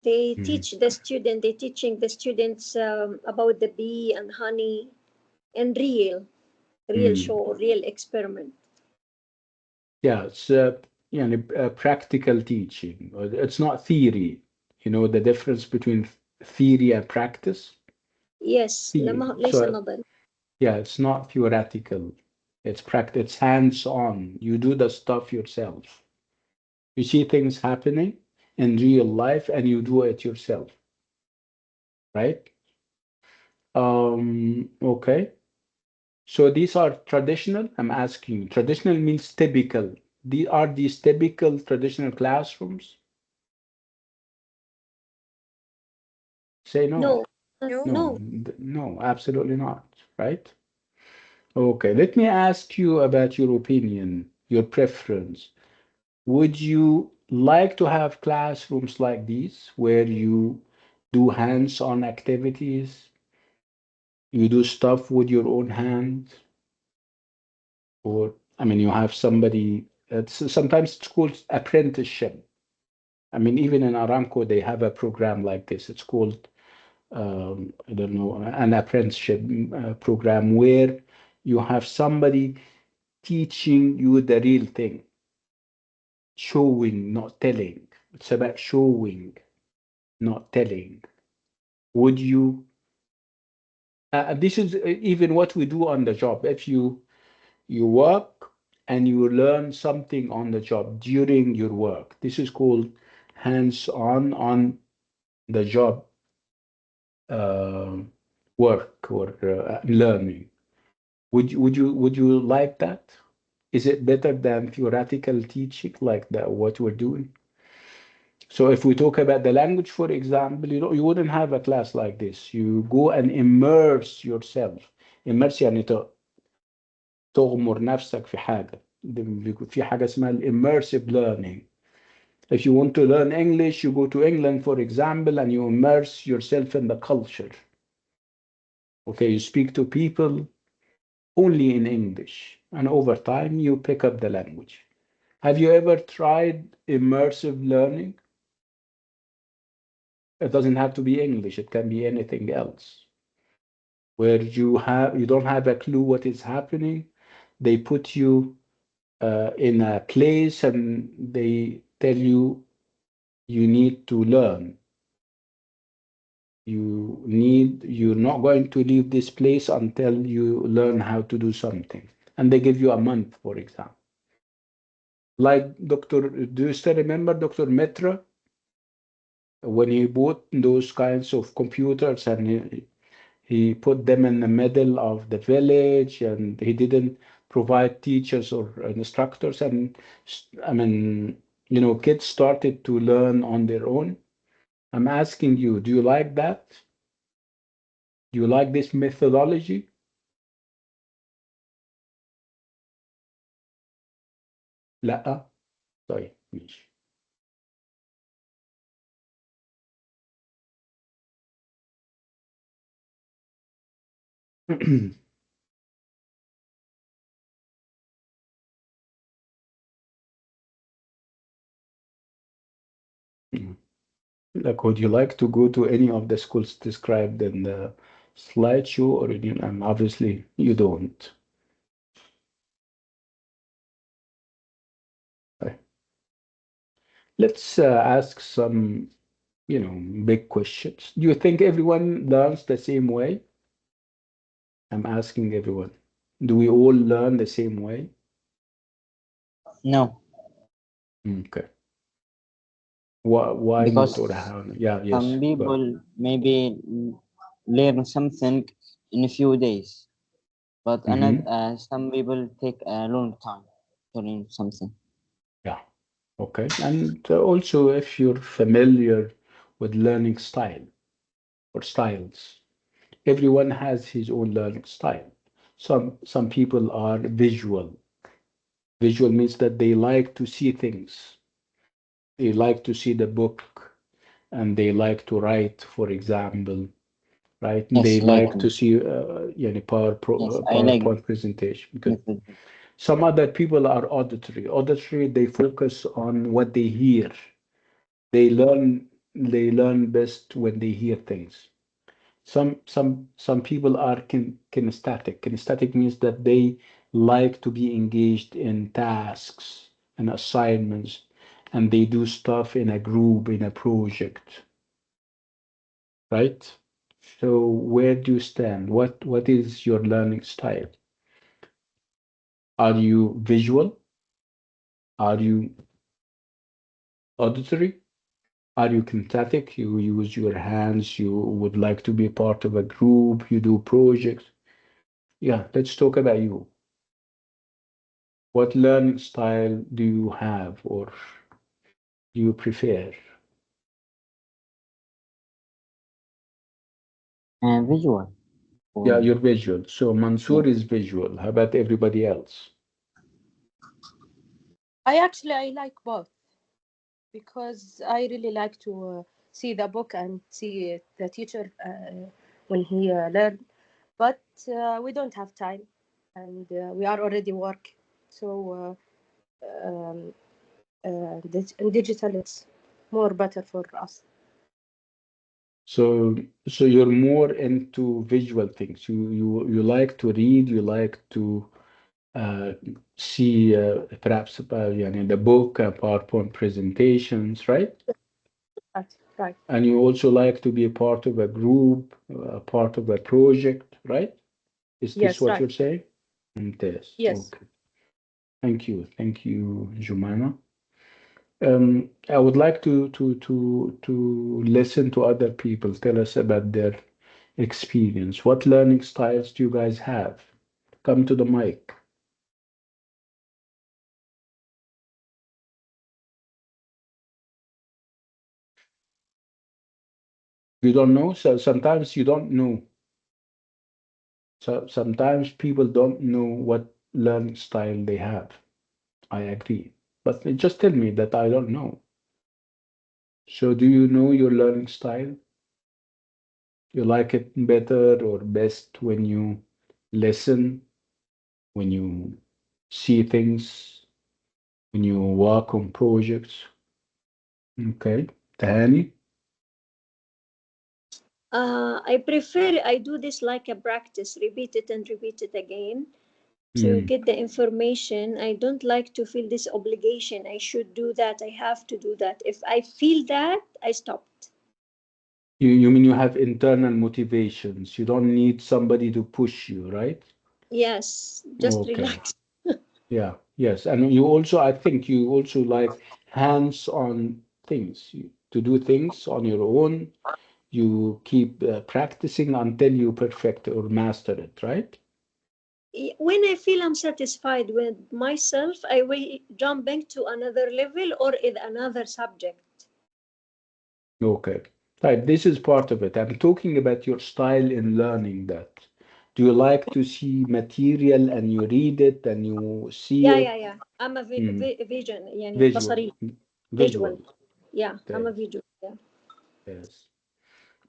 They Hmm. teach the student, they teaching the students about the bee and honey and real Hmm. show, real experiment. Yeah, it's practical teaching. It's not theory. You know the difference between theory and practice. Yes, ليس So نظري. yeah, it's not theoretical. It's practice. It's hands-on. You do the stuff yourself. You see things happening in real life, and you do it yourself, right? Okay. So these are traditional. I'm asking you. Traditional means typical. Are these typical traditional classrooms? Say no. No, No. No, no. no, absolutely not, right? Okay, let me ask you about your opinion, your preference. Would you like to have classrooms like these where you do hands-on activities, you do stuff with your own hands, or I mean, you have somebody, sometimes it's called apprenticeship. I mean, even in Aramco, they have a program like this. It's called I don't know, an apprenticeship program where you have somebody teaching you the real thing, showing, not telling. It's about showing, not telling. Would you? This is even what we do on the job. If you work and you learn something on the job during your work, this is called hands-on the job uh, work or learning. Would you like that? Is it better than theoretical teaching like that what we're doing? So if we talk about the language, for example, you wouldn't have a class like this. You go and immerse yourself. immerse يعني تغمر نفسك في حاجة. في حاجة اسمها immersive learning. If you want to learn English, you go to England, for example, and you immerse yourself in the culture. Okay, you speak to people only in English, and over time you pick up the language. Have you ever tried immersive learning? It doesn't have to be English, it can be anything else. Where you don't have a clue what is happening. They put you in a place and they tell you you need to learn. You're not going to leave this place until you learn how to do something. And they give you a month, for example. Like do you still remember Dr. Metra when he bought those kinds of computers and he put them in the middle of the village and he didn't provide teachers or instructors, and I mean, kids started to learn on their own. I'm asking you, do you like that? Do you like this methodology? لا. طيب ماشي. Like, would you like to go to any of the schools described in the slideshow, or obviously you don't. Right. Let's ask some, big questions. Do you think everyone learns the same way? I'm asking everyone. Do we all learn the same way? No, Okay. Why not, because or how? Yeah, yes. some Go ahead. people maybe learn something in a few days, but some people take a long time to learn something. Yeah. Okay. And also, if you're familiar with learning style or styles, everyone has his own learning style. Some people are visual. Visual means that they like to see things. They like to see the book, and they like to write, for example, right? And they Yes, like like to see yes, I like PowerPoint presentation. Good. method. Some other people are auditory. Auditory, they focus on what they hear. They learn best when they hear things. Some people are kinesthetic. Kinesthetic means that they like to be engaged in tasks and assignments, and they do stuff in a group, in a project, right? So where do you stand? What is your learning style? Are you visual? Are you auditory? Are you kinesthetic? You use your hands, you would like to be part of a group, you do projects. Yeah, let's talk about you. What learning style do you have, or do you prefer? And visual. Yeah, Oh, you're visual. So yeah. Mansoor is visual. How about everybody else? I like both because I really like to see the book and see the teacher when he learn. But we don't have time, and we are already work. So in digital, it's more better for us. So you're more into visual things. You like to read, you like to uh, see perhaps the book, PowerPoint presentations, right? Right, right. And you also like to be a part of a group, a part of a project, right? Is this Yes, what right. you're saying? Yes. Yes. Okay. Thank you. Thank you, Jumana. I would like to listen to other people tell us about their experience. What learning styles do you guys have? Come to the mic. You don't know? So sometimes you don't know. So sometimes people don't know what learning style they have. I agree. But just tell me that I don't know. So do you know your learning style? You like it better or best when you listen, when you see things, when you work on projects? Okay. Tahani? I prefer I do this like a practice, repeat it and repeat it again to Mm. get the information. I don't like to feel this obligation. I should do that. I have to do that. If I feel that, I stopped. You mean you have internal motivations. You don't need somebody to push you, right? Yes, just Okay. relax. Yeah. Yes. And you also, I think you also like hands-on things. To do things on your own. You keep practicing until you perfect or master it, right? when I feel I'm satisfied with myself, I will jumping to another level or in another subject. Okay. Right, this is part of it. I'm talking about your style in learning that. Do you like to see material and you read it and you see Yeah, it? yeah, yeah. I'm a Mm. vision, يعني Visual. بصري. Visual. Visual. Yeah, I'm a Yes. visual. Yeah. Yes.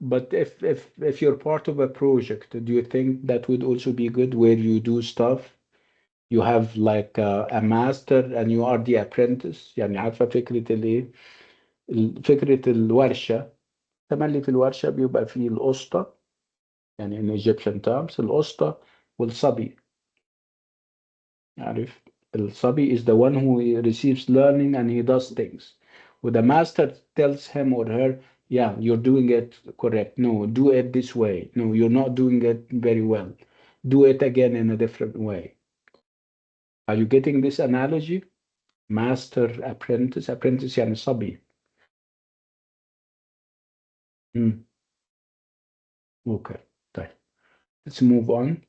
But if you're part of a project, do you think that would also be good where you do stuff? You have like a master and you are the apprentice. يعني عارفة فكرة الايه؟ فكرة الورشة. تملي في الورشة بيبقى فيه الأسطى، يعني in Egyptian terms الأسطى والصبي. عارف؟ الصبي is the one who receives learning and he does things. With the master tells him or her, yeah, you're doing it correct. No, do it this way. No, you're not doing it very well. Do it again in a different way. Are you getting this analogy? Master, apprentice. Apprentice يعني صبي. Hmm. Okay. طيب. Let's move on.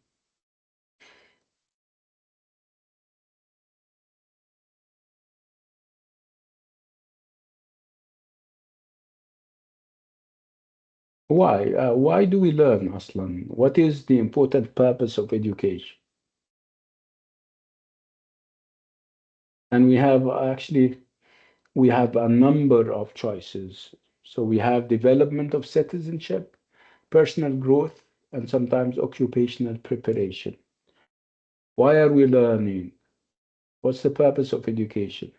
Why? Why do we learn أصلا? What is the important purpose of education? And we have actually we have a number of choices. So we have development of citizenship, personal growth, and sometimes occupational preparation. Why are we learning? What's the purpose of education?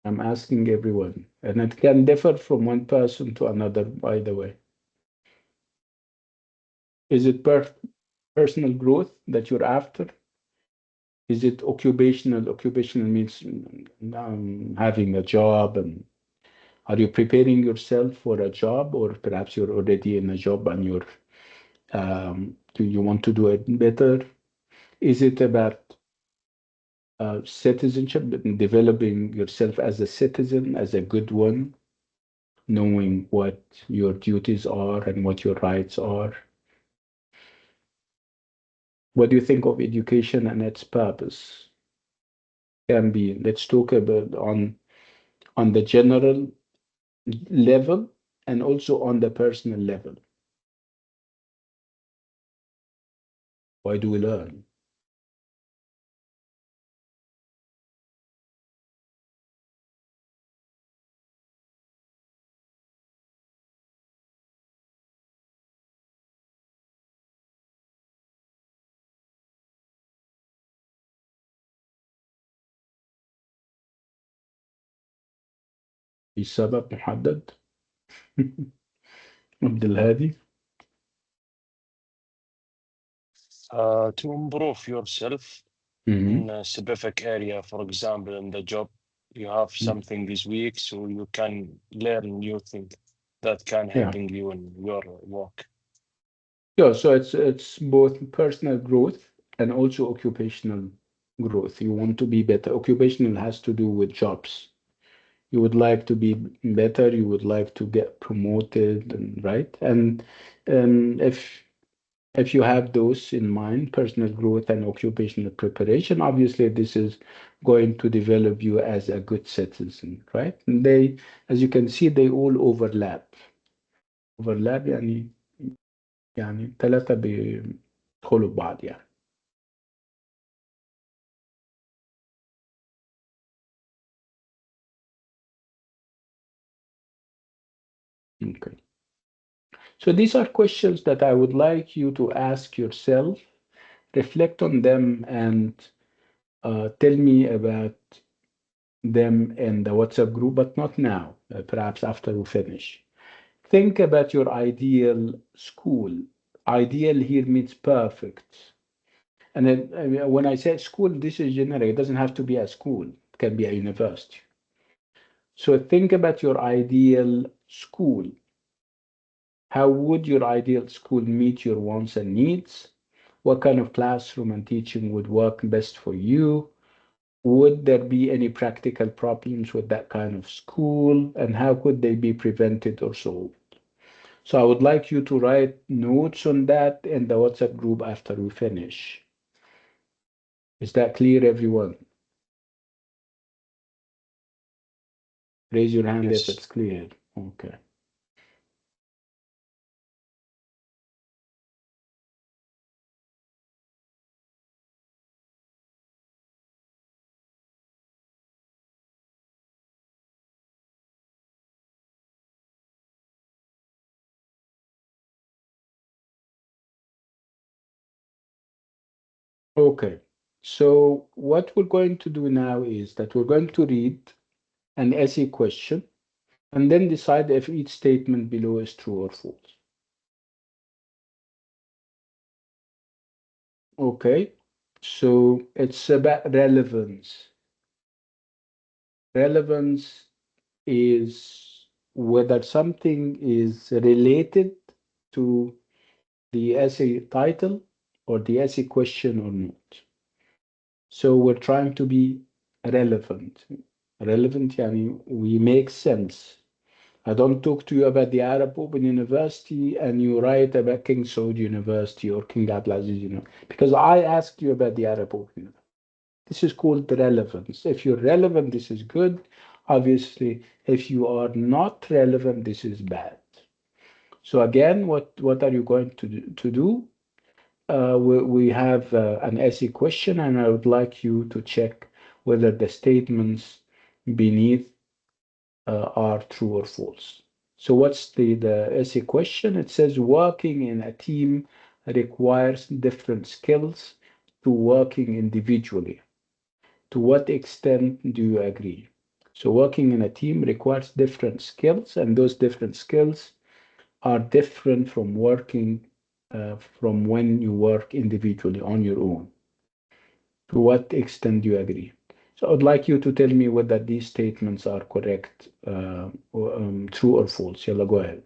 I'm asking everyone, and it can differ from one person to another, by the way. Is it personal growth that you're after? Is it occupational? Occupational means having a job, and are you preparing yourself for a job, or perhaps you're already in a job and do you want to do it better? Is it about citizenship, developing yourself as a citizen, as a good one, knowing what your duties are and what your rights are? What do you think of education and its purpose? Can be, let's talk about on the general level and also on the personal level. Why do we learn? في سبب محدد؟ عبد الهادي. To improve yourself Mhm. in a specific area, for example, in the job, you have something is weak, so you can learn new thing that can Yeah. helping you in your work. Yeah, so it's both personal growth and also occupational growth. You want to be better. Occupational has to do with jobs. You would like to be better, you would like to get promoted, and right? And if you have those in mind, personal growth and occupational preparation, obviously this is going to develop you as a good citizen, right? And they, as you can see, they all overlap. Overlap يعني ثلاثة بيدخلوا ببعض يعني. Okay. So these are questions that I would like you to ask yourself, reflect on them, and tell me about them in the WhatsApp group, but not now, perhaps after we finish. Think about your ideal school. Ideal here means perfect. And then, I mean, when I say school, this is generic. It doesn't have to be a school. It can be a university. So think about your ideal school. How would your ideal school meet your wants and needs? What kind of classroom and teaching would work best for you? Would there be any practical problems with that kind of school? And how could they be prevented or solved? So I would like you to write notes on that in the WhatsApp group after we finish. Is that clear, everyone? Raise your hand if Yes. it's clear. Okay. Okay. So what we're going to do now is that we're going to read an essay question and then decide if each statement below is true or false. Okay. So it's about relevance. Relevance is whether something is related to the essay title or the essay question or not. So we're trying to be relevant. Relevant, yani we make sense. I don't talk to you about the Arab Open University and you write about King Saud University or King Abdulaziz University because I asked you about the Arab Open. This is called relevance. If you're relevant, this is good. Obviously, if you are not relevant, this is bad. So again, what are you going to do? We have an essay question, and I would like you to check whether the statements beneath are true or false. So what's the essay question? It says working in a team requires different skills to working individually. To what extent do you agree? So working in a team requires different skills, and those different skills are different from working from when you work individually on your own. To what extent do you agree? So I'd like you to tell me whether these statements are correct, or, true or false. Yalla, go ahead.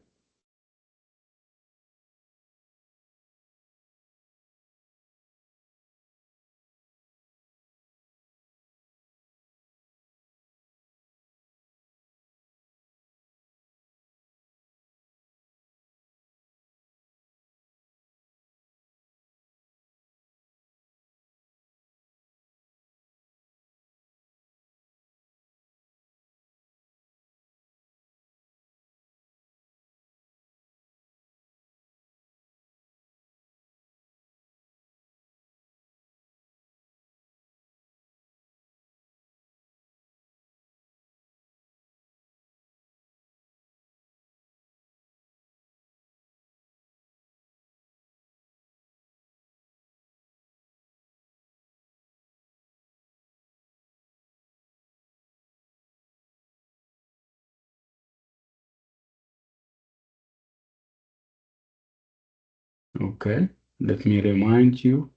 Okay, let me remind you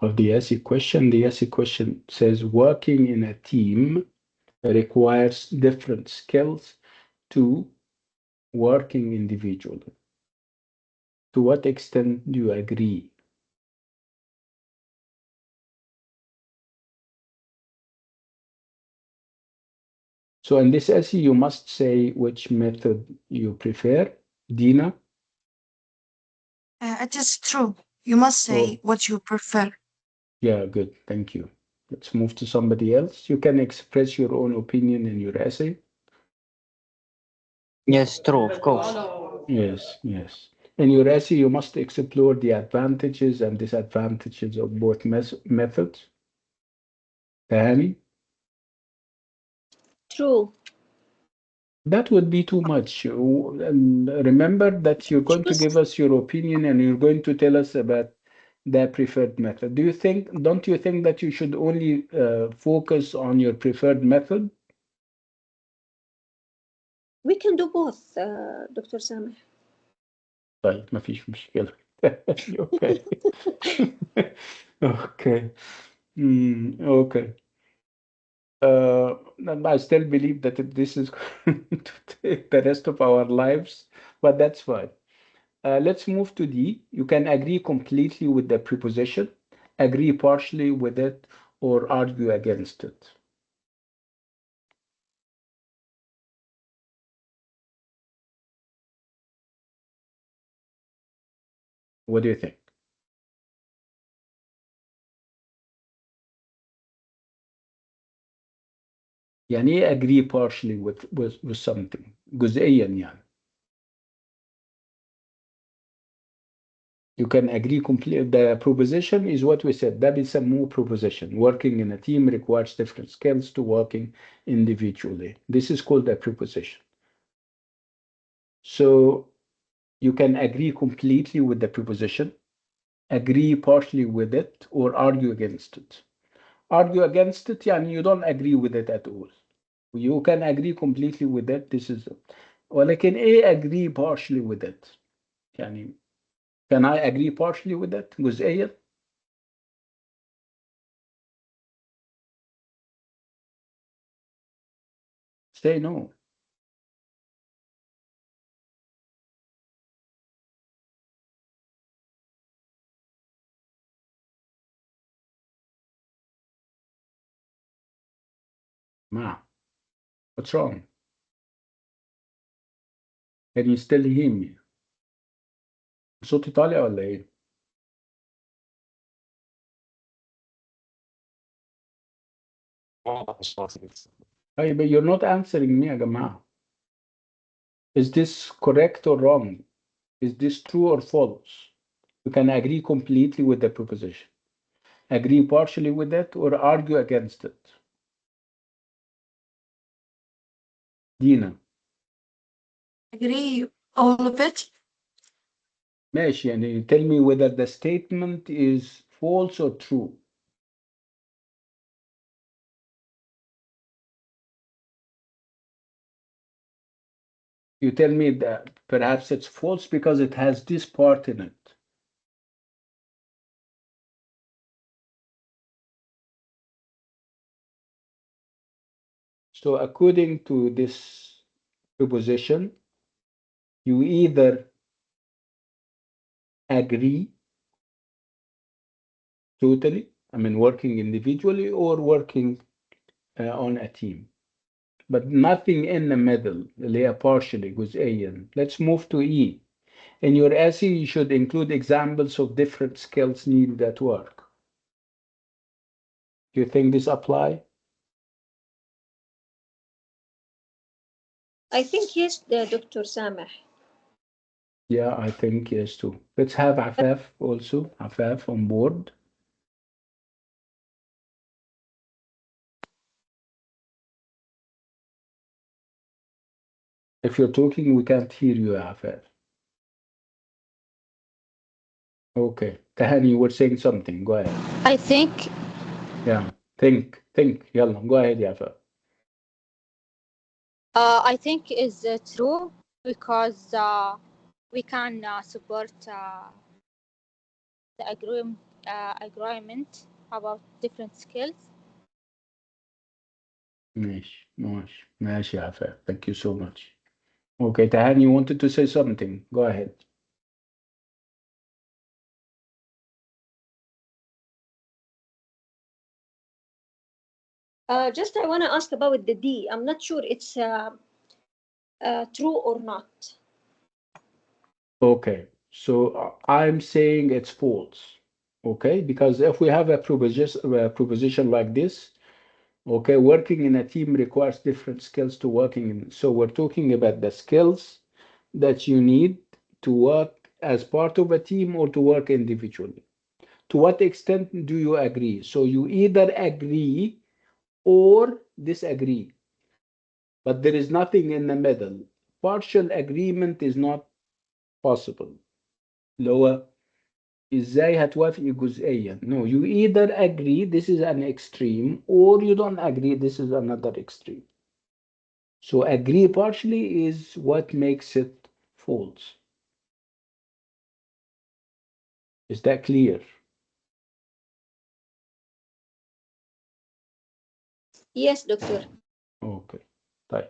of the essay question. The essay question says working in a team requires different skills to working individually. To what extent do you agree? So in this essay, you must say which method you prefer. Dina? It is true. You must say Oh, what you prefer. yeah, good. Thank you. Let's move to somebody else. You can express your own opinion in your essay. Yes, true, of course. Yes, yes. In your essay, you must explore the advantages and disadvantages of both methods. Tahani? True. That would be too much. And remember that you're going to give Choose. us your opinion and you're going to tell us about the preferred method. Don't you think that you should only focus on your preferred method? We can do both, Dr. Sameh. طيب ما فيش مشكلة. Okay. Okay. Okay. And I still believe that this is going to take the rest of our lives, but that's fine. Let's move to D. You can agree completely with the preposition, agree partially with it, or argue against it. What do you think? يعني ايه agree partially with something جزئيا يعني. You can agree completely. The proposition is what we said. ده بيسموه proposition. Working in a team requires different skills to working individually. This is called a proposition. So you can agree completely with the proposition, agree partially with it, or argue against it. Argue against it يعني you don't agree with it at all. You can agree completely with it. This is it. ولكن ايه agree partially with it يعني can I agree partially with it جزئيا. Say no. Ma, what's wrong? Can you still hear me? صوتي طالع ولا ايه؟ واضح الصوت. طيب you're not answering me يا جماعة. Is this correct or wrong? Is this true or false? You can agree completely with the proposition, agree partially with it, or argue against it. Dina. Agree all of it. ماشي يعني tell me whether the statement is false or true. You tell me that perhaps it's false because it has this part in it. So according to this proposition, you either agree totally, I mean working individually or working on a team, but nothing in the middle اللي هي partially جزئيا. Let's move to E. In your essay, you should include examples of different skills needed at work. Do you think this apply? I think yes, Dr. Sameh. Yeah, I think yes too. Let's have Afaf also, Afaf on board. If you're talking, we can't hear you, Afaf. Okay. Tahani, you were saying something. Go ahead. I think Yeah. Think. يلا. Go ahead, Afaf. I think is true because we can support the agreement about different skills. ماشي Afaf. Thank you so much. Okay, Tahani, you wanted to say something. Go ahead. Just I want to ask about the D. I'm not sure it's true or not. Okay, so I'm saying it's false. Okay, because if we have a proposition like this, okay, working in a team requires different skills to working in. So we're talking about the skills that you need to work as part of a team or to work individually. To what extent do you agree? So you either agree or disagree, but there is nothing in the middle. Partial agreement is not possible. اللي هو ازاي هتوافقي جزئيا. No, you either agree this is an extreme or you don't agree this is another extreme. So agree partially is what makes it false. Is that clear? Yes, doctor. Okay. طيب.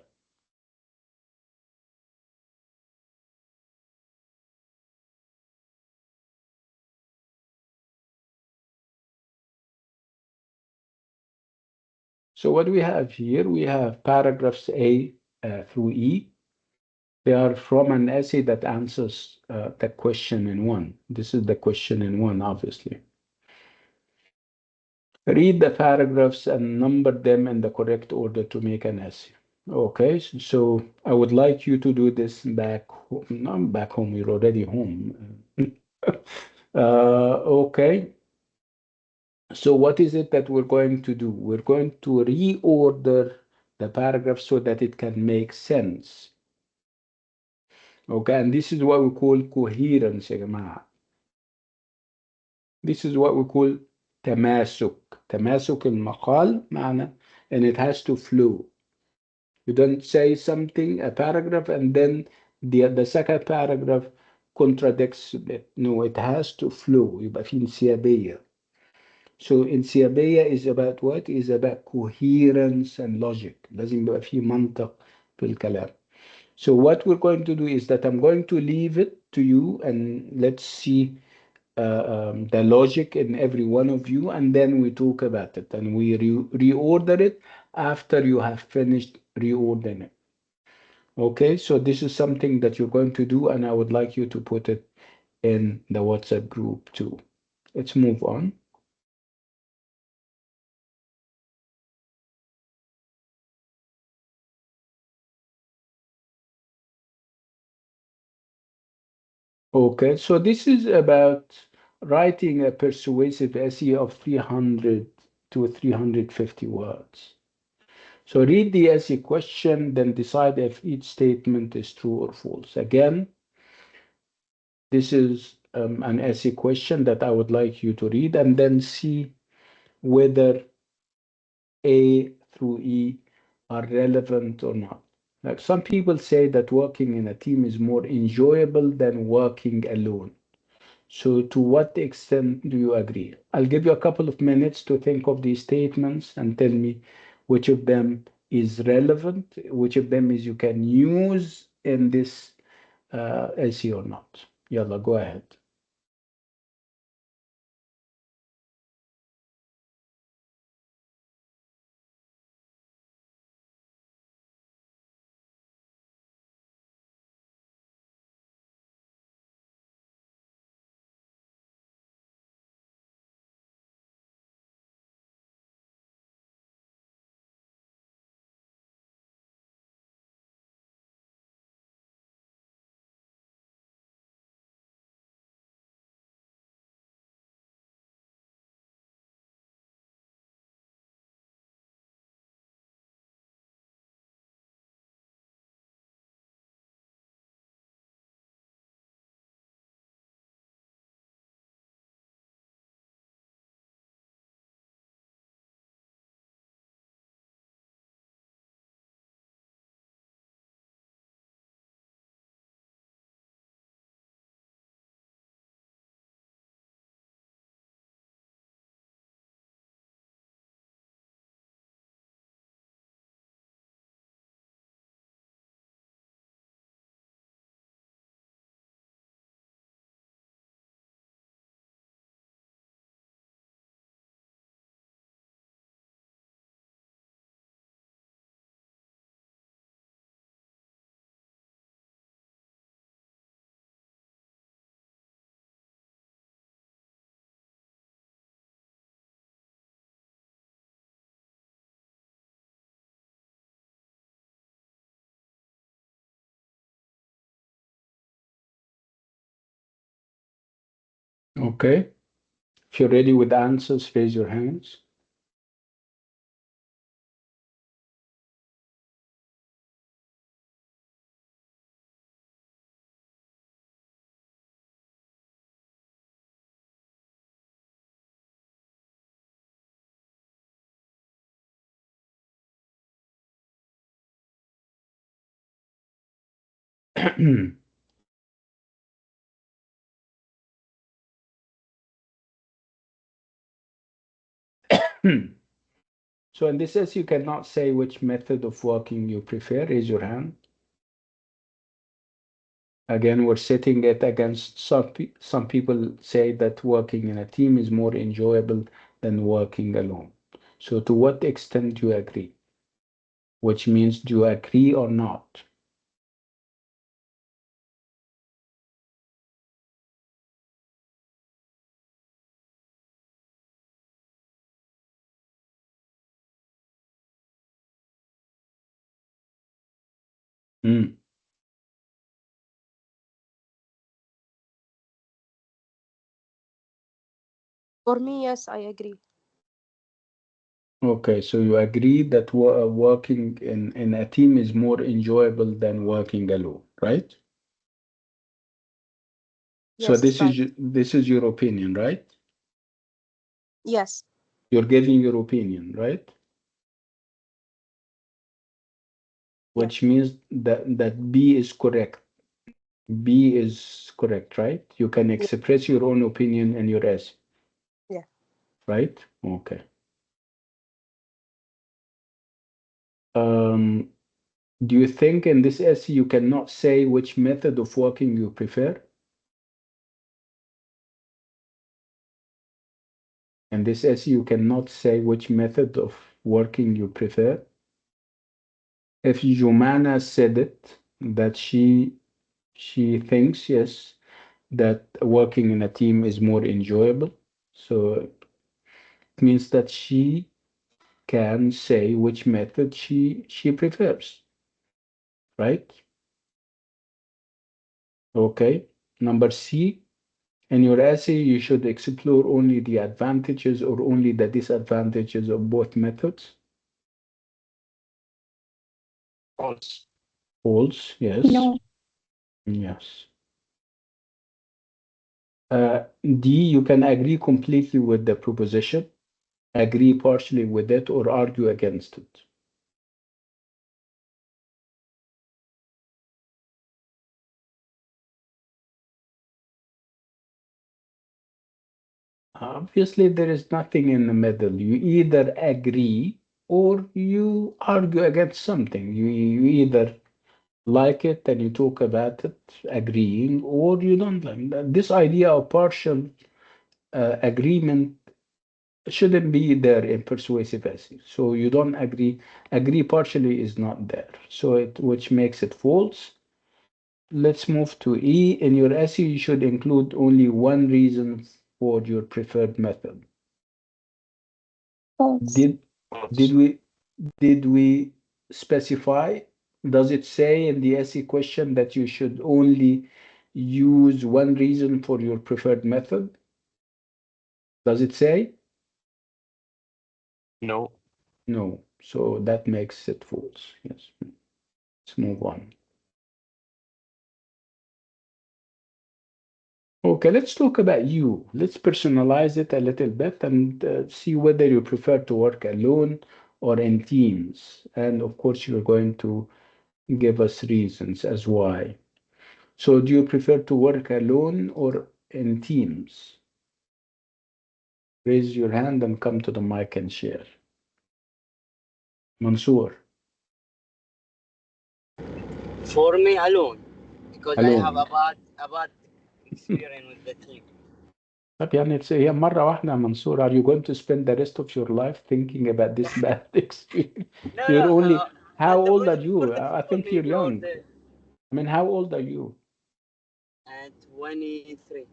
So what we have here, we have paragraphs A through E. They are from an essay that answers the question in one. This is the question in one, obviously. Read the paragraphs and number them in the correct order to make an essay. Okay, so I would like you to do this back home. Not back home, you're already home. Okay, so what is it that we're going to do? We're going to reorder the paragraph so that it can make sense. Okay, and this is what we call coherence يا جماعة. This is what we call تماسك. تماسك المقال معنى and it has to flow. You don't say something, a paragraph, and then the second paragraph contradicts it. No, it has to flow. يبقى في انسيابية. So انسيابية is about what? Is about coherence and logic. لازم يبقى في منطق في الكلام. So what we're going to do is that I'm going to leave it to you and let's see the logic in every one of you, and then we talk about it and we reorder it after you have finished reordering it. Okay, so this is something that you're going to do, and I would like you to put it in the WhatsApp group too. Let's move on. Okay, so this is about writing a persuasive essay of 300 to 350 words. So read the essay question, then decide if each statement is true or false. Again, this is an essay question that I would like you to read and then see whether A through E are relevant or not. Like some people say that working in a team is more enjoyable than working alone. So to what extent do you agree? I'll give you a couple of minutes to think of these statements and tell me which of them is relevant, which of them is you can use in this essay or not. Yalla, go ahead. Okay. If you're ready with answers, raise your hands. So in this case, you cannot say which method of working you prefer. Raise your hand. Again, we're setting it against some people say that working in a team is more enjoyable than working alone. So to what extent do you agree? Which means do you agree or not? Mm. For me, yes, I agree. Okay, so you agree that working in a team is more enjoyable than working alone, right? So Yes, right. this is your opinion, right? Yes, You're giving your opinion, right? yeah, Which means that B is correct. B is correct, right? You can yeah, express your own opinion in your essay, yeah. right? Okay. Um, do you think in this essay you cannot say which method of working you prefer? In this essay you cannot say which method of working you prefer? If Jumana said it, that she thinks, yes, that working in a team is more enjoyable. So it means that she can say which method she prefers, right? Okay. Number C, in your essay, you should explore only the advantages or only the disadvantages of both methods. False. False, yes. No. Yes. D, you can agree completely with the proposition, agree partially with it, or argue against it. Obviously, there is nothing in the middle. You either agree or you argue against something. You either like it and you talk about it, agreeing, or you don't like that. This idea of partial agreement shouldn't be there in persuasive essay. So you don't agree. Agree partially is not there. So which makes it false. Let's move to E. In your essay, you should include only one reason for your preferred method. False. Did did False. we did we specify? Does it say in the essay question that you should only use one reason for your preferred method? Does it say? No. No. So that makes it false. Yes. Let's move on. Okay, let's talk about you. Let's personalize it a little bit and see whether you prefer to work alone or in teams. And of course, you're going to give us reasons as why. So do you prefer to work alone or in teams? Raise your hand and come to the mic and share. Mansoor, For me alone, because I have alone. a bad experience with the team. طب يعني هي مرة واحدة يا منصور. Are you going to spend the rest of your life thinking about this bad experience? No, You're no. only, how At the old are point you? for the I school, think you're maybe all young. the I mean, how old are you? at 23.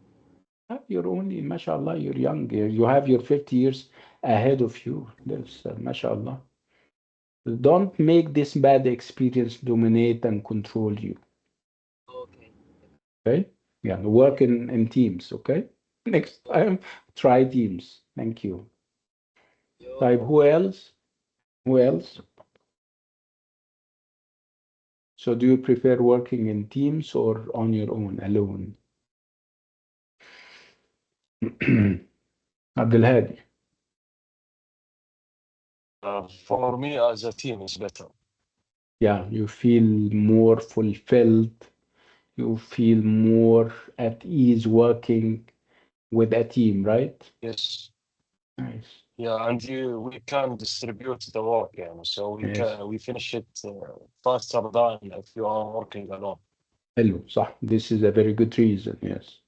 You're only, mashallah, you're young. You have your 50 years ahead of you. There's, mashallah. Don't make this bad experience dominate and control you. Okay. Okay? Yeah, work in teams. Okay? Next time, try teams. Thank you. You're Type, who welcome. else? Who else? So do you prefer working in teams or on your own, alone? Abdulhadi. For me, as a team, is better. Yeah, you feel more fulfilled. You feel more at ease working with a team, right? Yes. Nice. Yeah, and we can distribute the work, yeah. So Yes. we finish it faster than if you are working alone. حلو صح. This is a very good reason. Yes.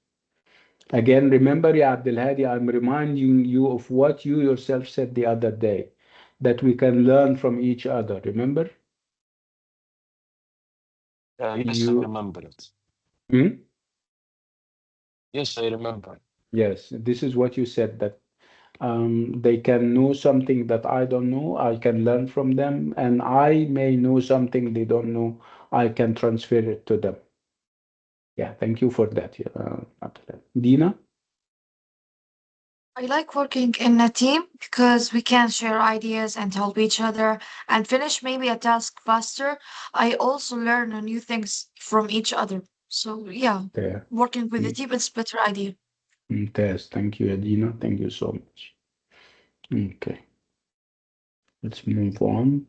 Again, remember, Ya Abdulhadi, I'm reminding you of what you yourself said the other day, that we can learn from each other. Remember? Yes, I You, remember it. Hmm? Yes, I remember. Yes, this is what you said, that they can know something that I don't know. I can learn from them, and I may know something they don't know. I can transfer it to them. Yeah, thank you for that. Abdullah. Dina? I like working in a team because we can share ideas and help each other and finish maybe a task faster. I also learn new things from each other. So yeah, There. working with a team is a better idea. Test. Thank you, Adina. Thank you so much. Okay, let's move on.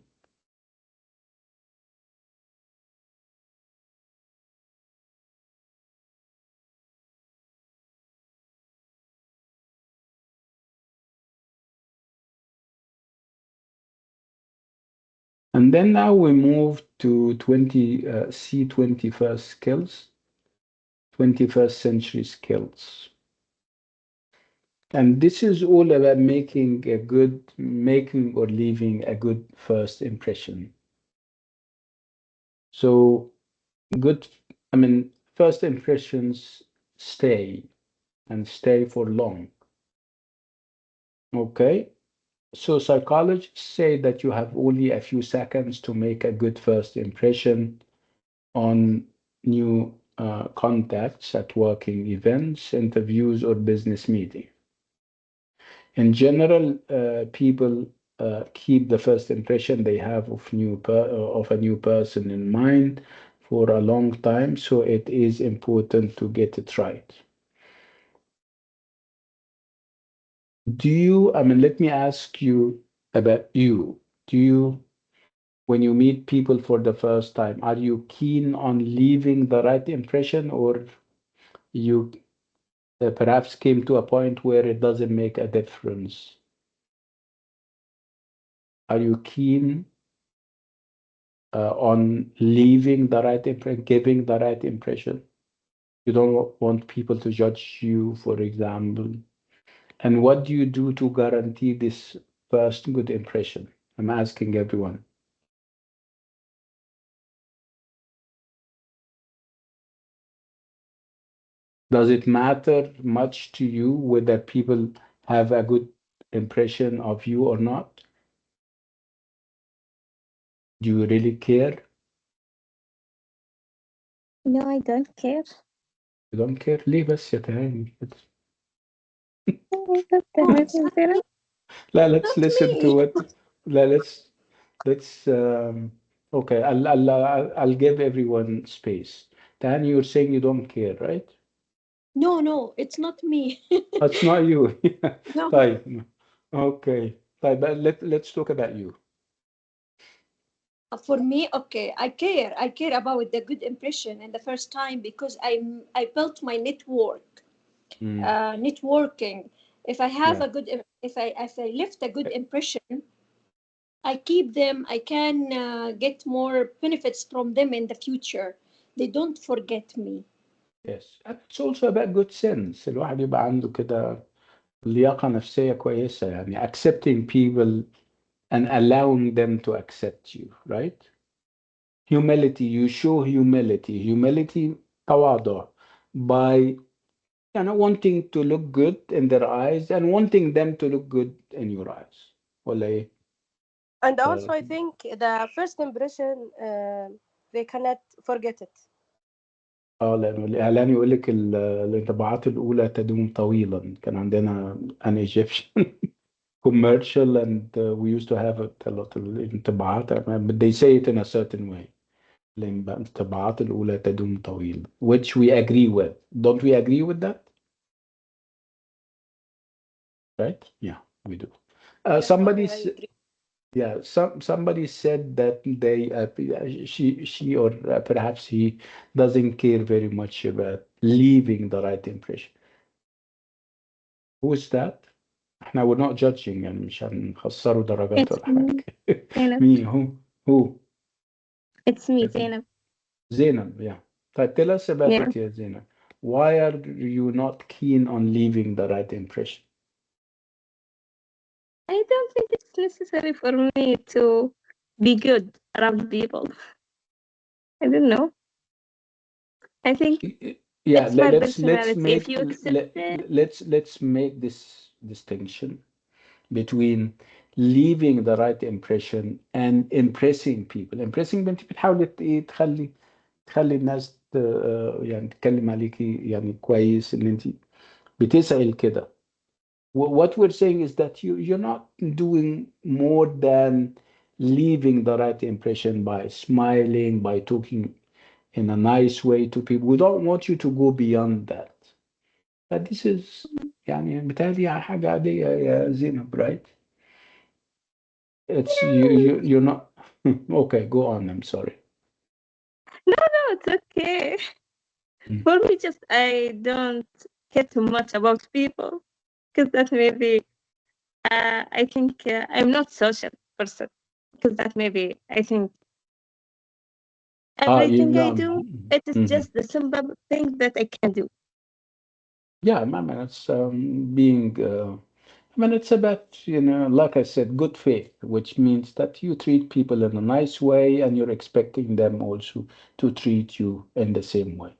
And then now we move to 21st skills, 21st century skills. And this is all about making or leaving a good first impression. So good, I mean, first impressions stay and stay for long. Okay? So psychologists say that you have only a few seconds to make a good first impression on new contacts at working events, interviews, or business meetings. In general, people keep the first impression they have of a new person in mind for a long time, so it is important to get it right. I mean, let me ask you about you. Do you, when you meet people for the first time, are you keen on leaving the right impression, or you perhaps came to a point where it doesn't make a difference? Are you keen on leaving the right impression, giving the right impression? You don't want people to judge you, for example. And what do you do to guarantee this first good impression? I'm asking everyone. Does it matter much to you whether people have a good impression of you or not? Do you really care? No, I don't care. You don't care? ليه بس يا تهاني؟ لا, let's Not listen to me. what. لا, let's okay, I'll give everyone space. Tahani, you're saying you don't care, right? No, it's not me. That's not you. No. طيب. Okay. طيب, let's talk about you. For me, okay, I care. I care about the good impression in the first time because I built my network, networking. If I have Yeah. a good, if I left a good impression, I keep them. I can get more benefits from them in the future. They don't forget me. Yes. And it's also about good sense. الواحد يبقى عنده كده لياقة نفسية كويسة, يعني accepting people and allowing them to accept you, right? Humility, you show humility, تواضع, by wanting to look good in their eyes and wanting them to look good in your eyes. ولا ايه؟ And also, I think the first impression, they cannot forget it. لأنه الإعلان يقول لك الانطباعات الأولى تدوم طويلا. كان عندنا an Egyptian commercial, and we used to have a lot of الانطباعات, but they say it in a certain way. الانطباعات الأولى تدوم طويلا, which we agree with. Don't we agree with that? Right? Yeah, we do. Yeah, Somebody, I agree. yeah, somebody said that she or perhaps he doesn't care very much about leaving the right impression. Who is that? احنا we're not judging, يعني مش هنخسروا درجات It's ولا me, حاجة. Zainab. Me, who? It's me, Zainab. Zainab, yeah. طيب, tell us about Yeah. it, yeah, Zainab. Why are you not keen on leaving the right impression? I don't think it's necessary for me to be good around people. I don't know. I think Yeah, it's my let's personality. If make you accept it, let's make this distinction between leaving the right impression and impressing people. Impressing بنت بتحاول ايه تخلي الناس يعني تتكلم عليكي يعني كويس ان انت بتسأل كده. What we're saying is that you're not doing more than leaving the right impression by smiling, by talking in a nice way to people. We don't want you to go beyond that. But this is يعني بتهيألي حاجة عادية يا زينب, right? It's you're not okay, go on, I'm sorry. No, it's okay. Mm. For me, just I don't care too much about people because that maybe I think I'm not social person because that maybe I think everything I do it is Mhm. just the simple thing that I can do. Yeah, I mean, it's being, I mean, it's about, like I said, good faith, which means that you treat people in a nice way and you're expecting them also to treat you in the same way.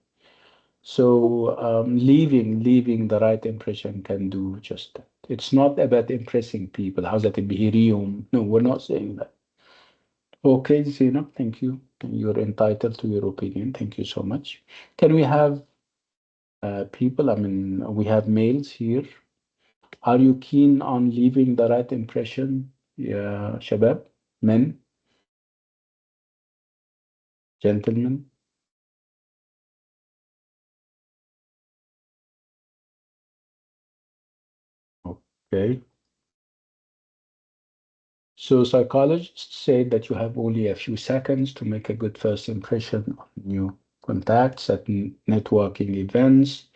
So leaving the right impression can do just that. It's not about impressing people. How's that بهريهم? No, we're not saying that. Okay, Zena, thank you. You're entitled to your opinion. Thank you so much. Can we have people? I mean, we have males here. Are you keen on leaving the right impression? Yeah, shabab, men, gentlemen. Okay. So psychologists say that you have only a few seconds to make a good first impression on new contacts at networking events,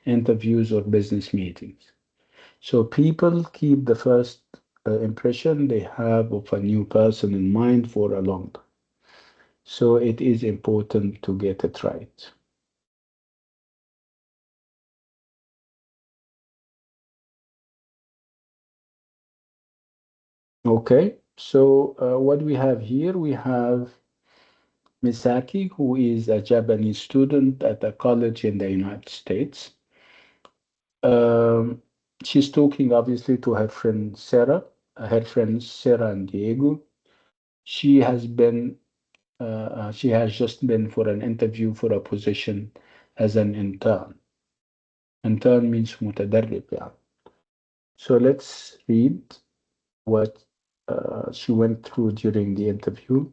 interviews, or business meetings. So people keep the first impression they have of a new person in mind for a long time. So it is important to get it right. Okay, so what we have here, we have Misaki, who is a Japanese student at a college in the United States. Um, she's talking obviously to her friends Sarah and Diego. She has been, she has just been for an interview for a position as an intern. Intern means متدرب يعني. So let's read what she went through during the interview.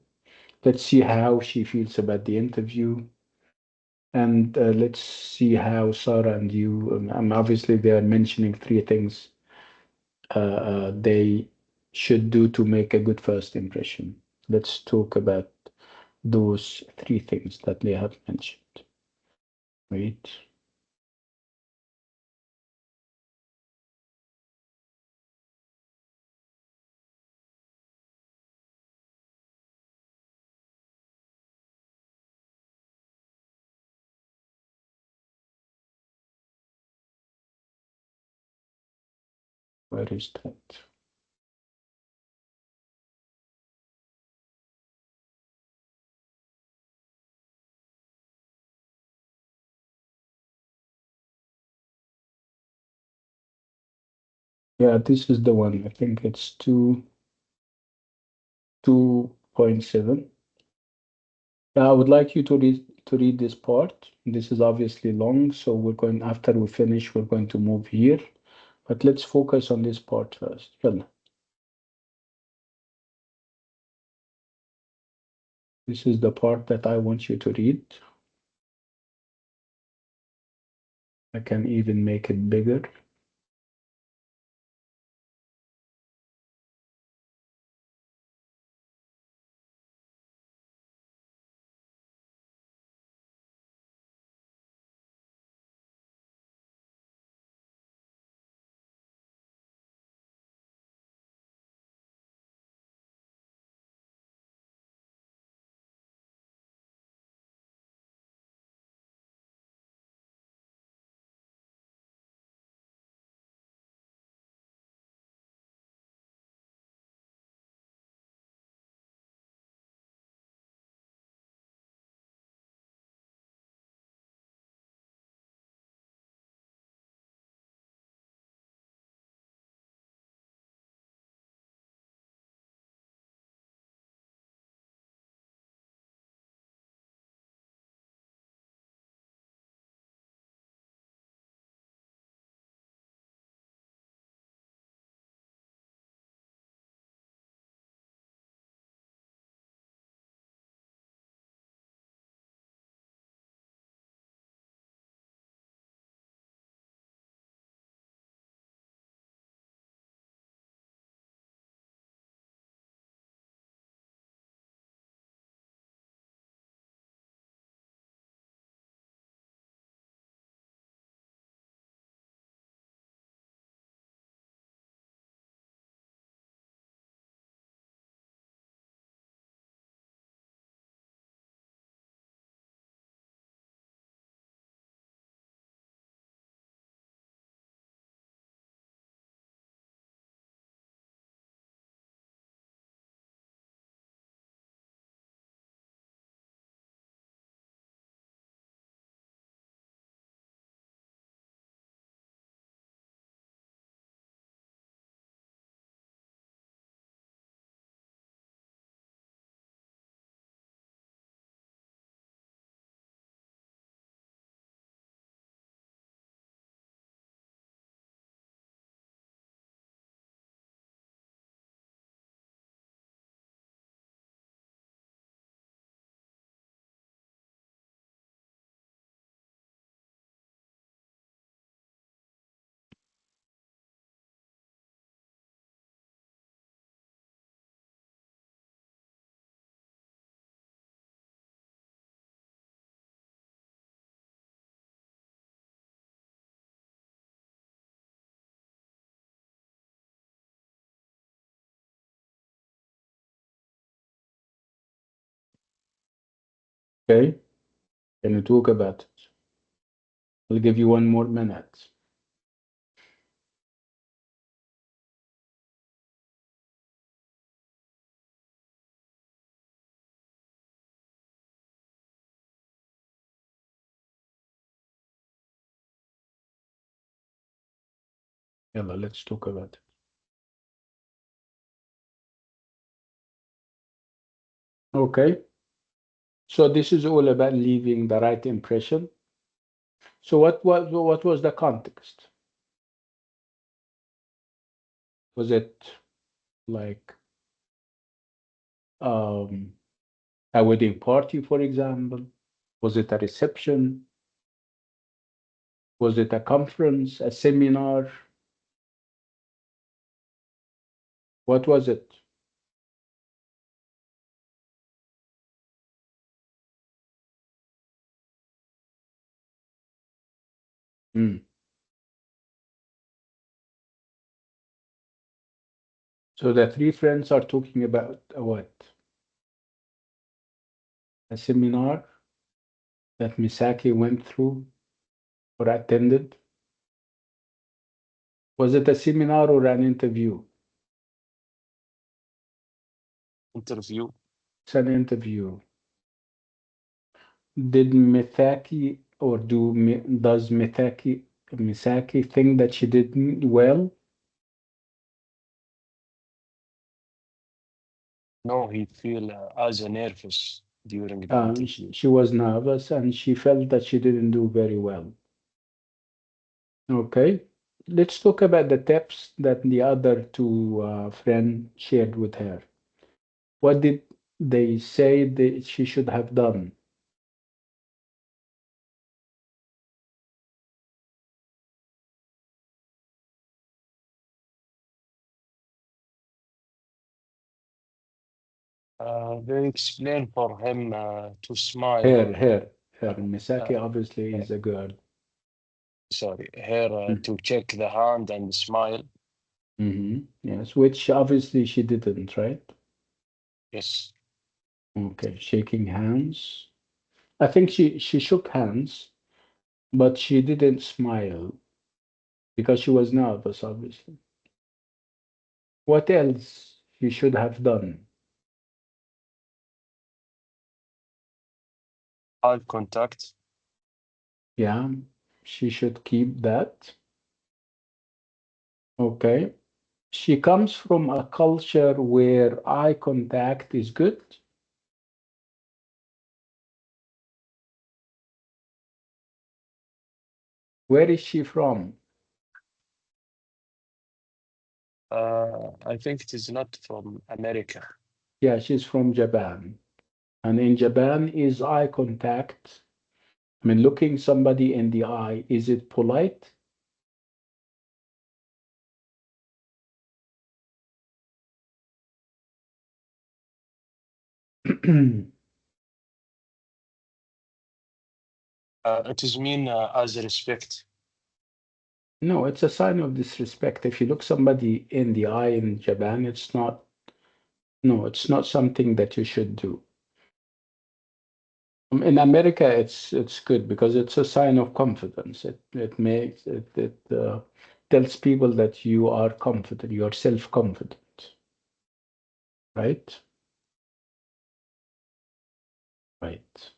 Let's see how she feels about the interview. And let's see how Sarah and you, obviously they are mentioning three things they should do to make a good first impression. Let's talk about those three things that they have mentioned. Wait. Where is that? Yeah, this is the one. I think it's 2.7. I would like you to read this part. This is obviously long, so we're going after we finish, we're going to move here. But let's focus on this part first. يلا. This is the part that I want you to read. I can even make it bigger. Okay? Can you talk about it? I'll give you 1 more minute. Yalla, let's talk about it. Okay. So this is all about leaving the right impression. So what was the context? Was it like um, a wedding party, for example? Was it a reception? Was it a conference, a seminar? What was it? Hmm. So the three friends are talking about what? A seminar that Misaki went through or attended? Was it a seminar or an interview? Interview. It's an interview. Did Mithaki or does Misaki think that she did well? No, he feel as a nervous during the interview. She was nervous and she felt that she didn't do very well. Okay, let's talk about the tips that the other two friends shared with her. What did they say that she should have done? They explain for him to smile. Her. Misaki Uh, obviously uh, is a girl. Sorry, her to check the hand and smile. Yes, which obviously she didn't, right? Yes. Okay, shaking hands. I think she shook hands, but she didn't smile because she was nervous, obviously. What else she should have done? Eye contact. Yeah, she should keep that. Okay. She comes from a culture where eye contact is good. Where is she from? I think it is not from America. Yeah, she's from Japan. And in Japan, is eye contact, I mean, looking somebody in the eye, is it polite? It is mean as respect. No, it's a sign of disrespect. If you look somebody in the eye in Japan, it's not, no, it's not something that you should do. In America, it's good because it's a sign of confidence. It makes it tells people that you are confident, you are self-confident, right? Right.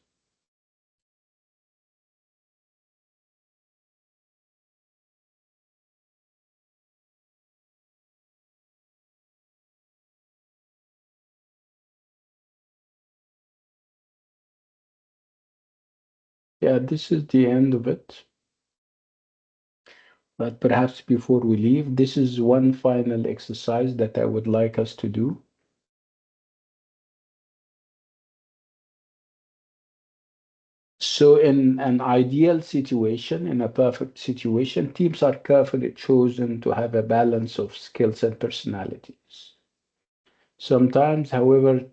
Yeah, this is the end of it. But perhaps before we leave, this is one final exercise that I would like us to do. So in an ideal situation, in a perfect situation, teams are carefully chosen to have a balance of skills and personalities. Sometimes, however,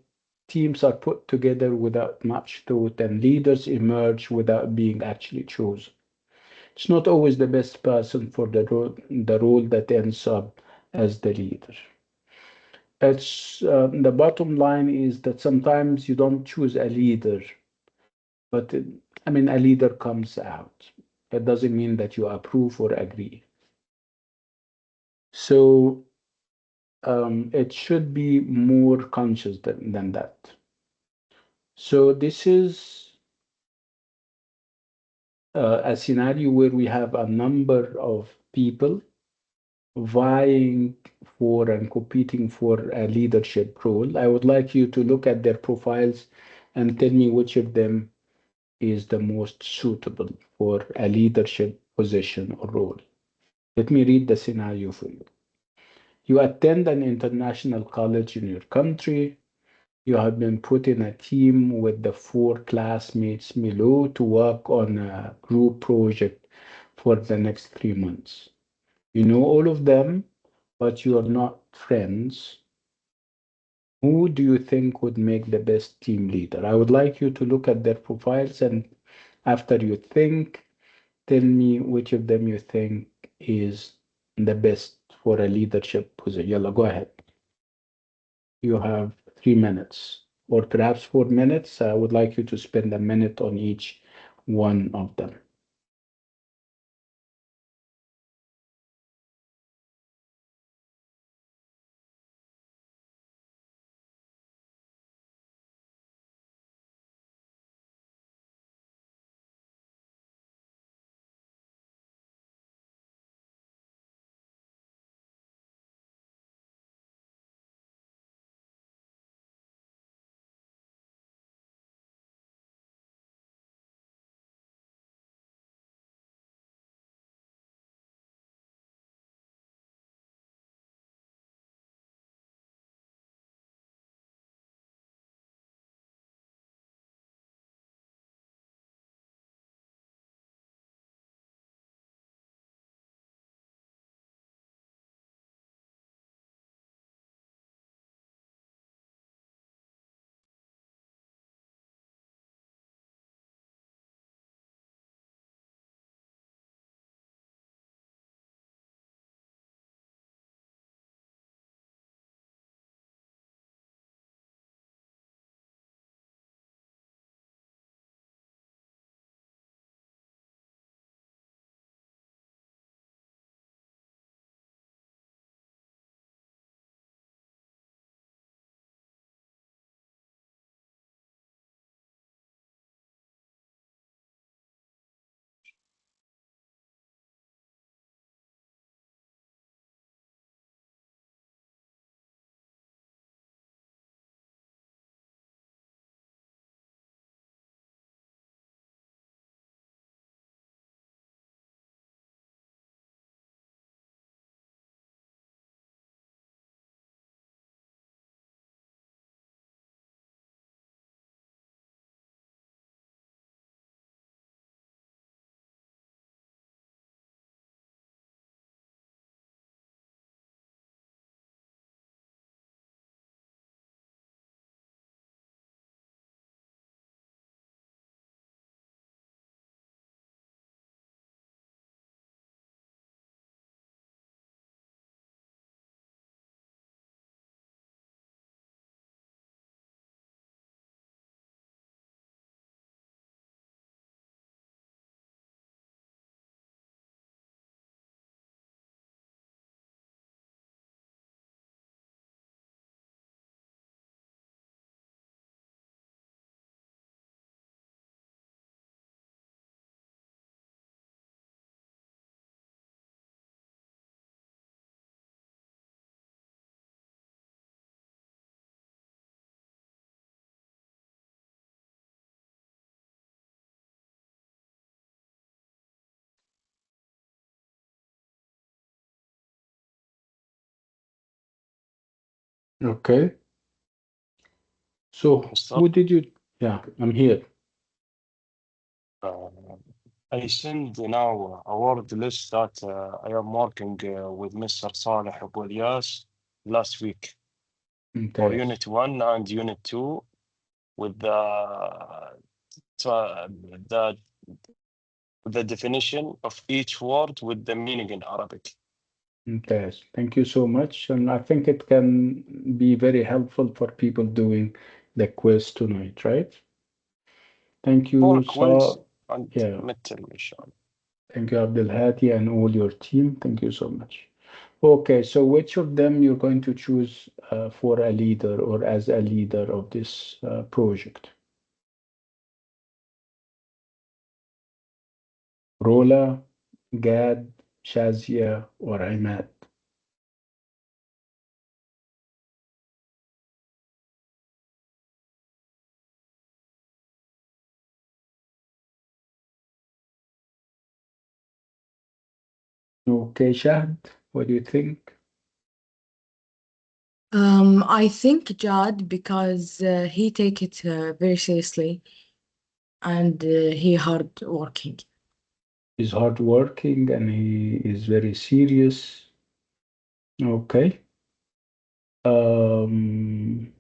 teams are put together without much thought and leaders emerge without being actually chosen. It's not always the best person for the role that ends up as the leader. It's the bottom line is that sometimes you don't choose a leader, But I mean, a leader comes out. It doesn't mean that you approve or agree. So it should be more conscious than that. So this is a scenario where we have a number of people vying for and competing for a leadership role. I would like you to look at their profiles and tell me which of them is the most suitable for a leadership position or role. Let me read the scenario for you. You attend an international college in your country. You have been put in a team with the four classmates below to work on a group project for the next 3 months. You know all of them, but you are not friends. Who do you think would make the best team leader? I would like you to look at their profiles and after you think, tell me which of them you think is the best for a leadership position. Yalla, go ahead. You have 3 minutes or perhaps 4 minutes. I would like you to spend a minute on each one of them. Okay. So Mr. who did you? Yeah, I'm here. Uh, I send now a word list that I am working with Mr. Saleh Abu Ilyas last week for ممتاز. Unit 1 and Unit 2 with uh, the, the definition of each word with the meaning in Arabic. ممتاز. Thank you so much. And I think it can be very helpful for people doing the quiz tonight, right? Thank you, فور كويز so and yeah. midterm إن شاء الله. Thank you, Abdulhadi, and all your team. Thank you so much. Okay, so which of them you're going to choose for a leader or as a leader of this project? Rola, Gad, Shazia, or Imad? Okay, Shahd, what do you think? I think Jad because he take it very seriously and he hard working. He's hardworking and he is very serious. Okay. Um,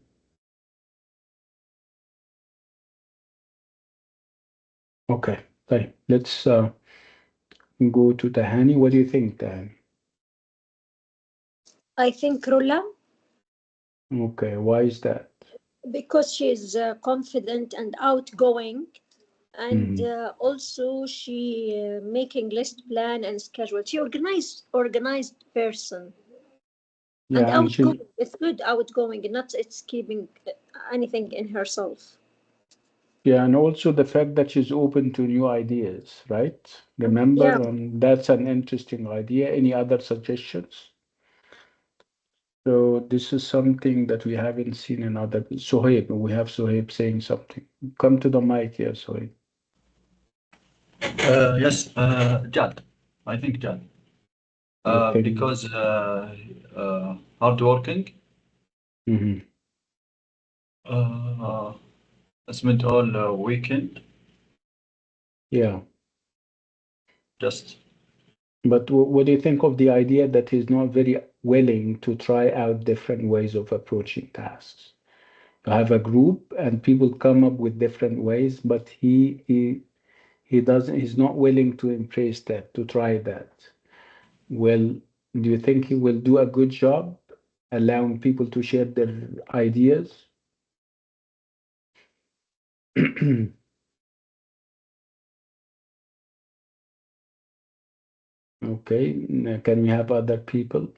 okay. Okay. Let's go to Tahani. What do you think, Tahani? I think Rula, Okay. Why is that? because she's confident and outgoing, and Mhm. also she making list plan and schedule. She organized person and Yeah, and she's outgoing. It's good outgoing, not it's keeping anything in herself. yeah, and also the fact that she's open to new ideas, right? Yeah, Remember, that's an interesting idea. Any other suggestions? So this is something that we haven't seen in other. Sohaib, we have Sohaib saying something. Come to the mic here, Sohaib. Yes, Jad. I think Jad. Okay. Because hardworking, Hmm. uh, spent all weekend Yeah. just. But what do you think of the idea that he's not very willing to try out different ways of approaching tasks? You have a group and people come up with different ways, but he doesn't, he's not willing to embrace that, to try that. Well, do you think he will do a good job allowing people to share their ideas? Okay, can we have other people?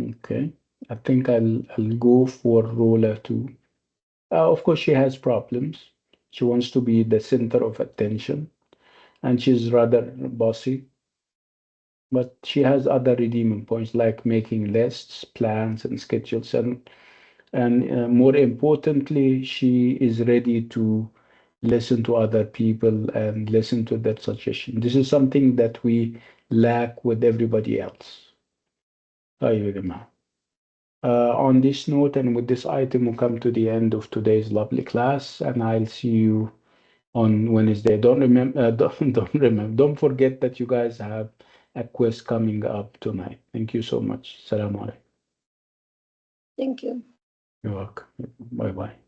Okay, I think I'll go for Rola too. Of course, she has problems. She wants to be the center of attention, and she's rather bossy. But she has other redeeming points like making lists, plans, and schedules, and more importantly, she is ready to listen to other people and listen to their suggestion. This is something that we lack with everybody else. طيب يا جماعة. On this note and with this item, we come to the end of today's lovely class, and I'll see you on Wednesday. Don't remember, don't remember, don't forget that you guys have a quiz coming up tonight. Thank you so much. Salam alaikum. thank you. You're welcome. Bye bye.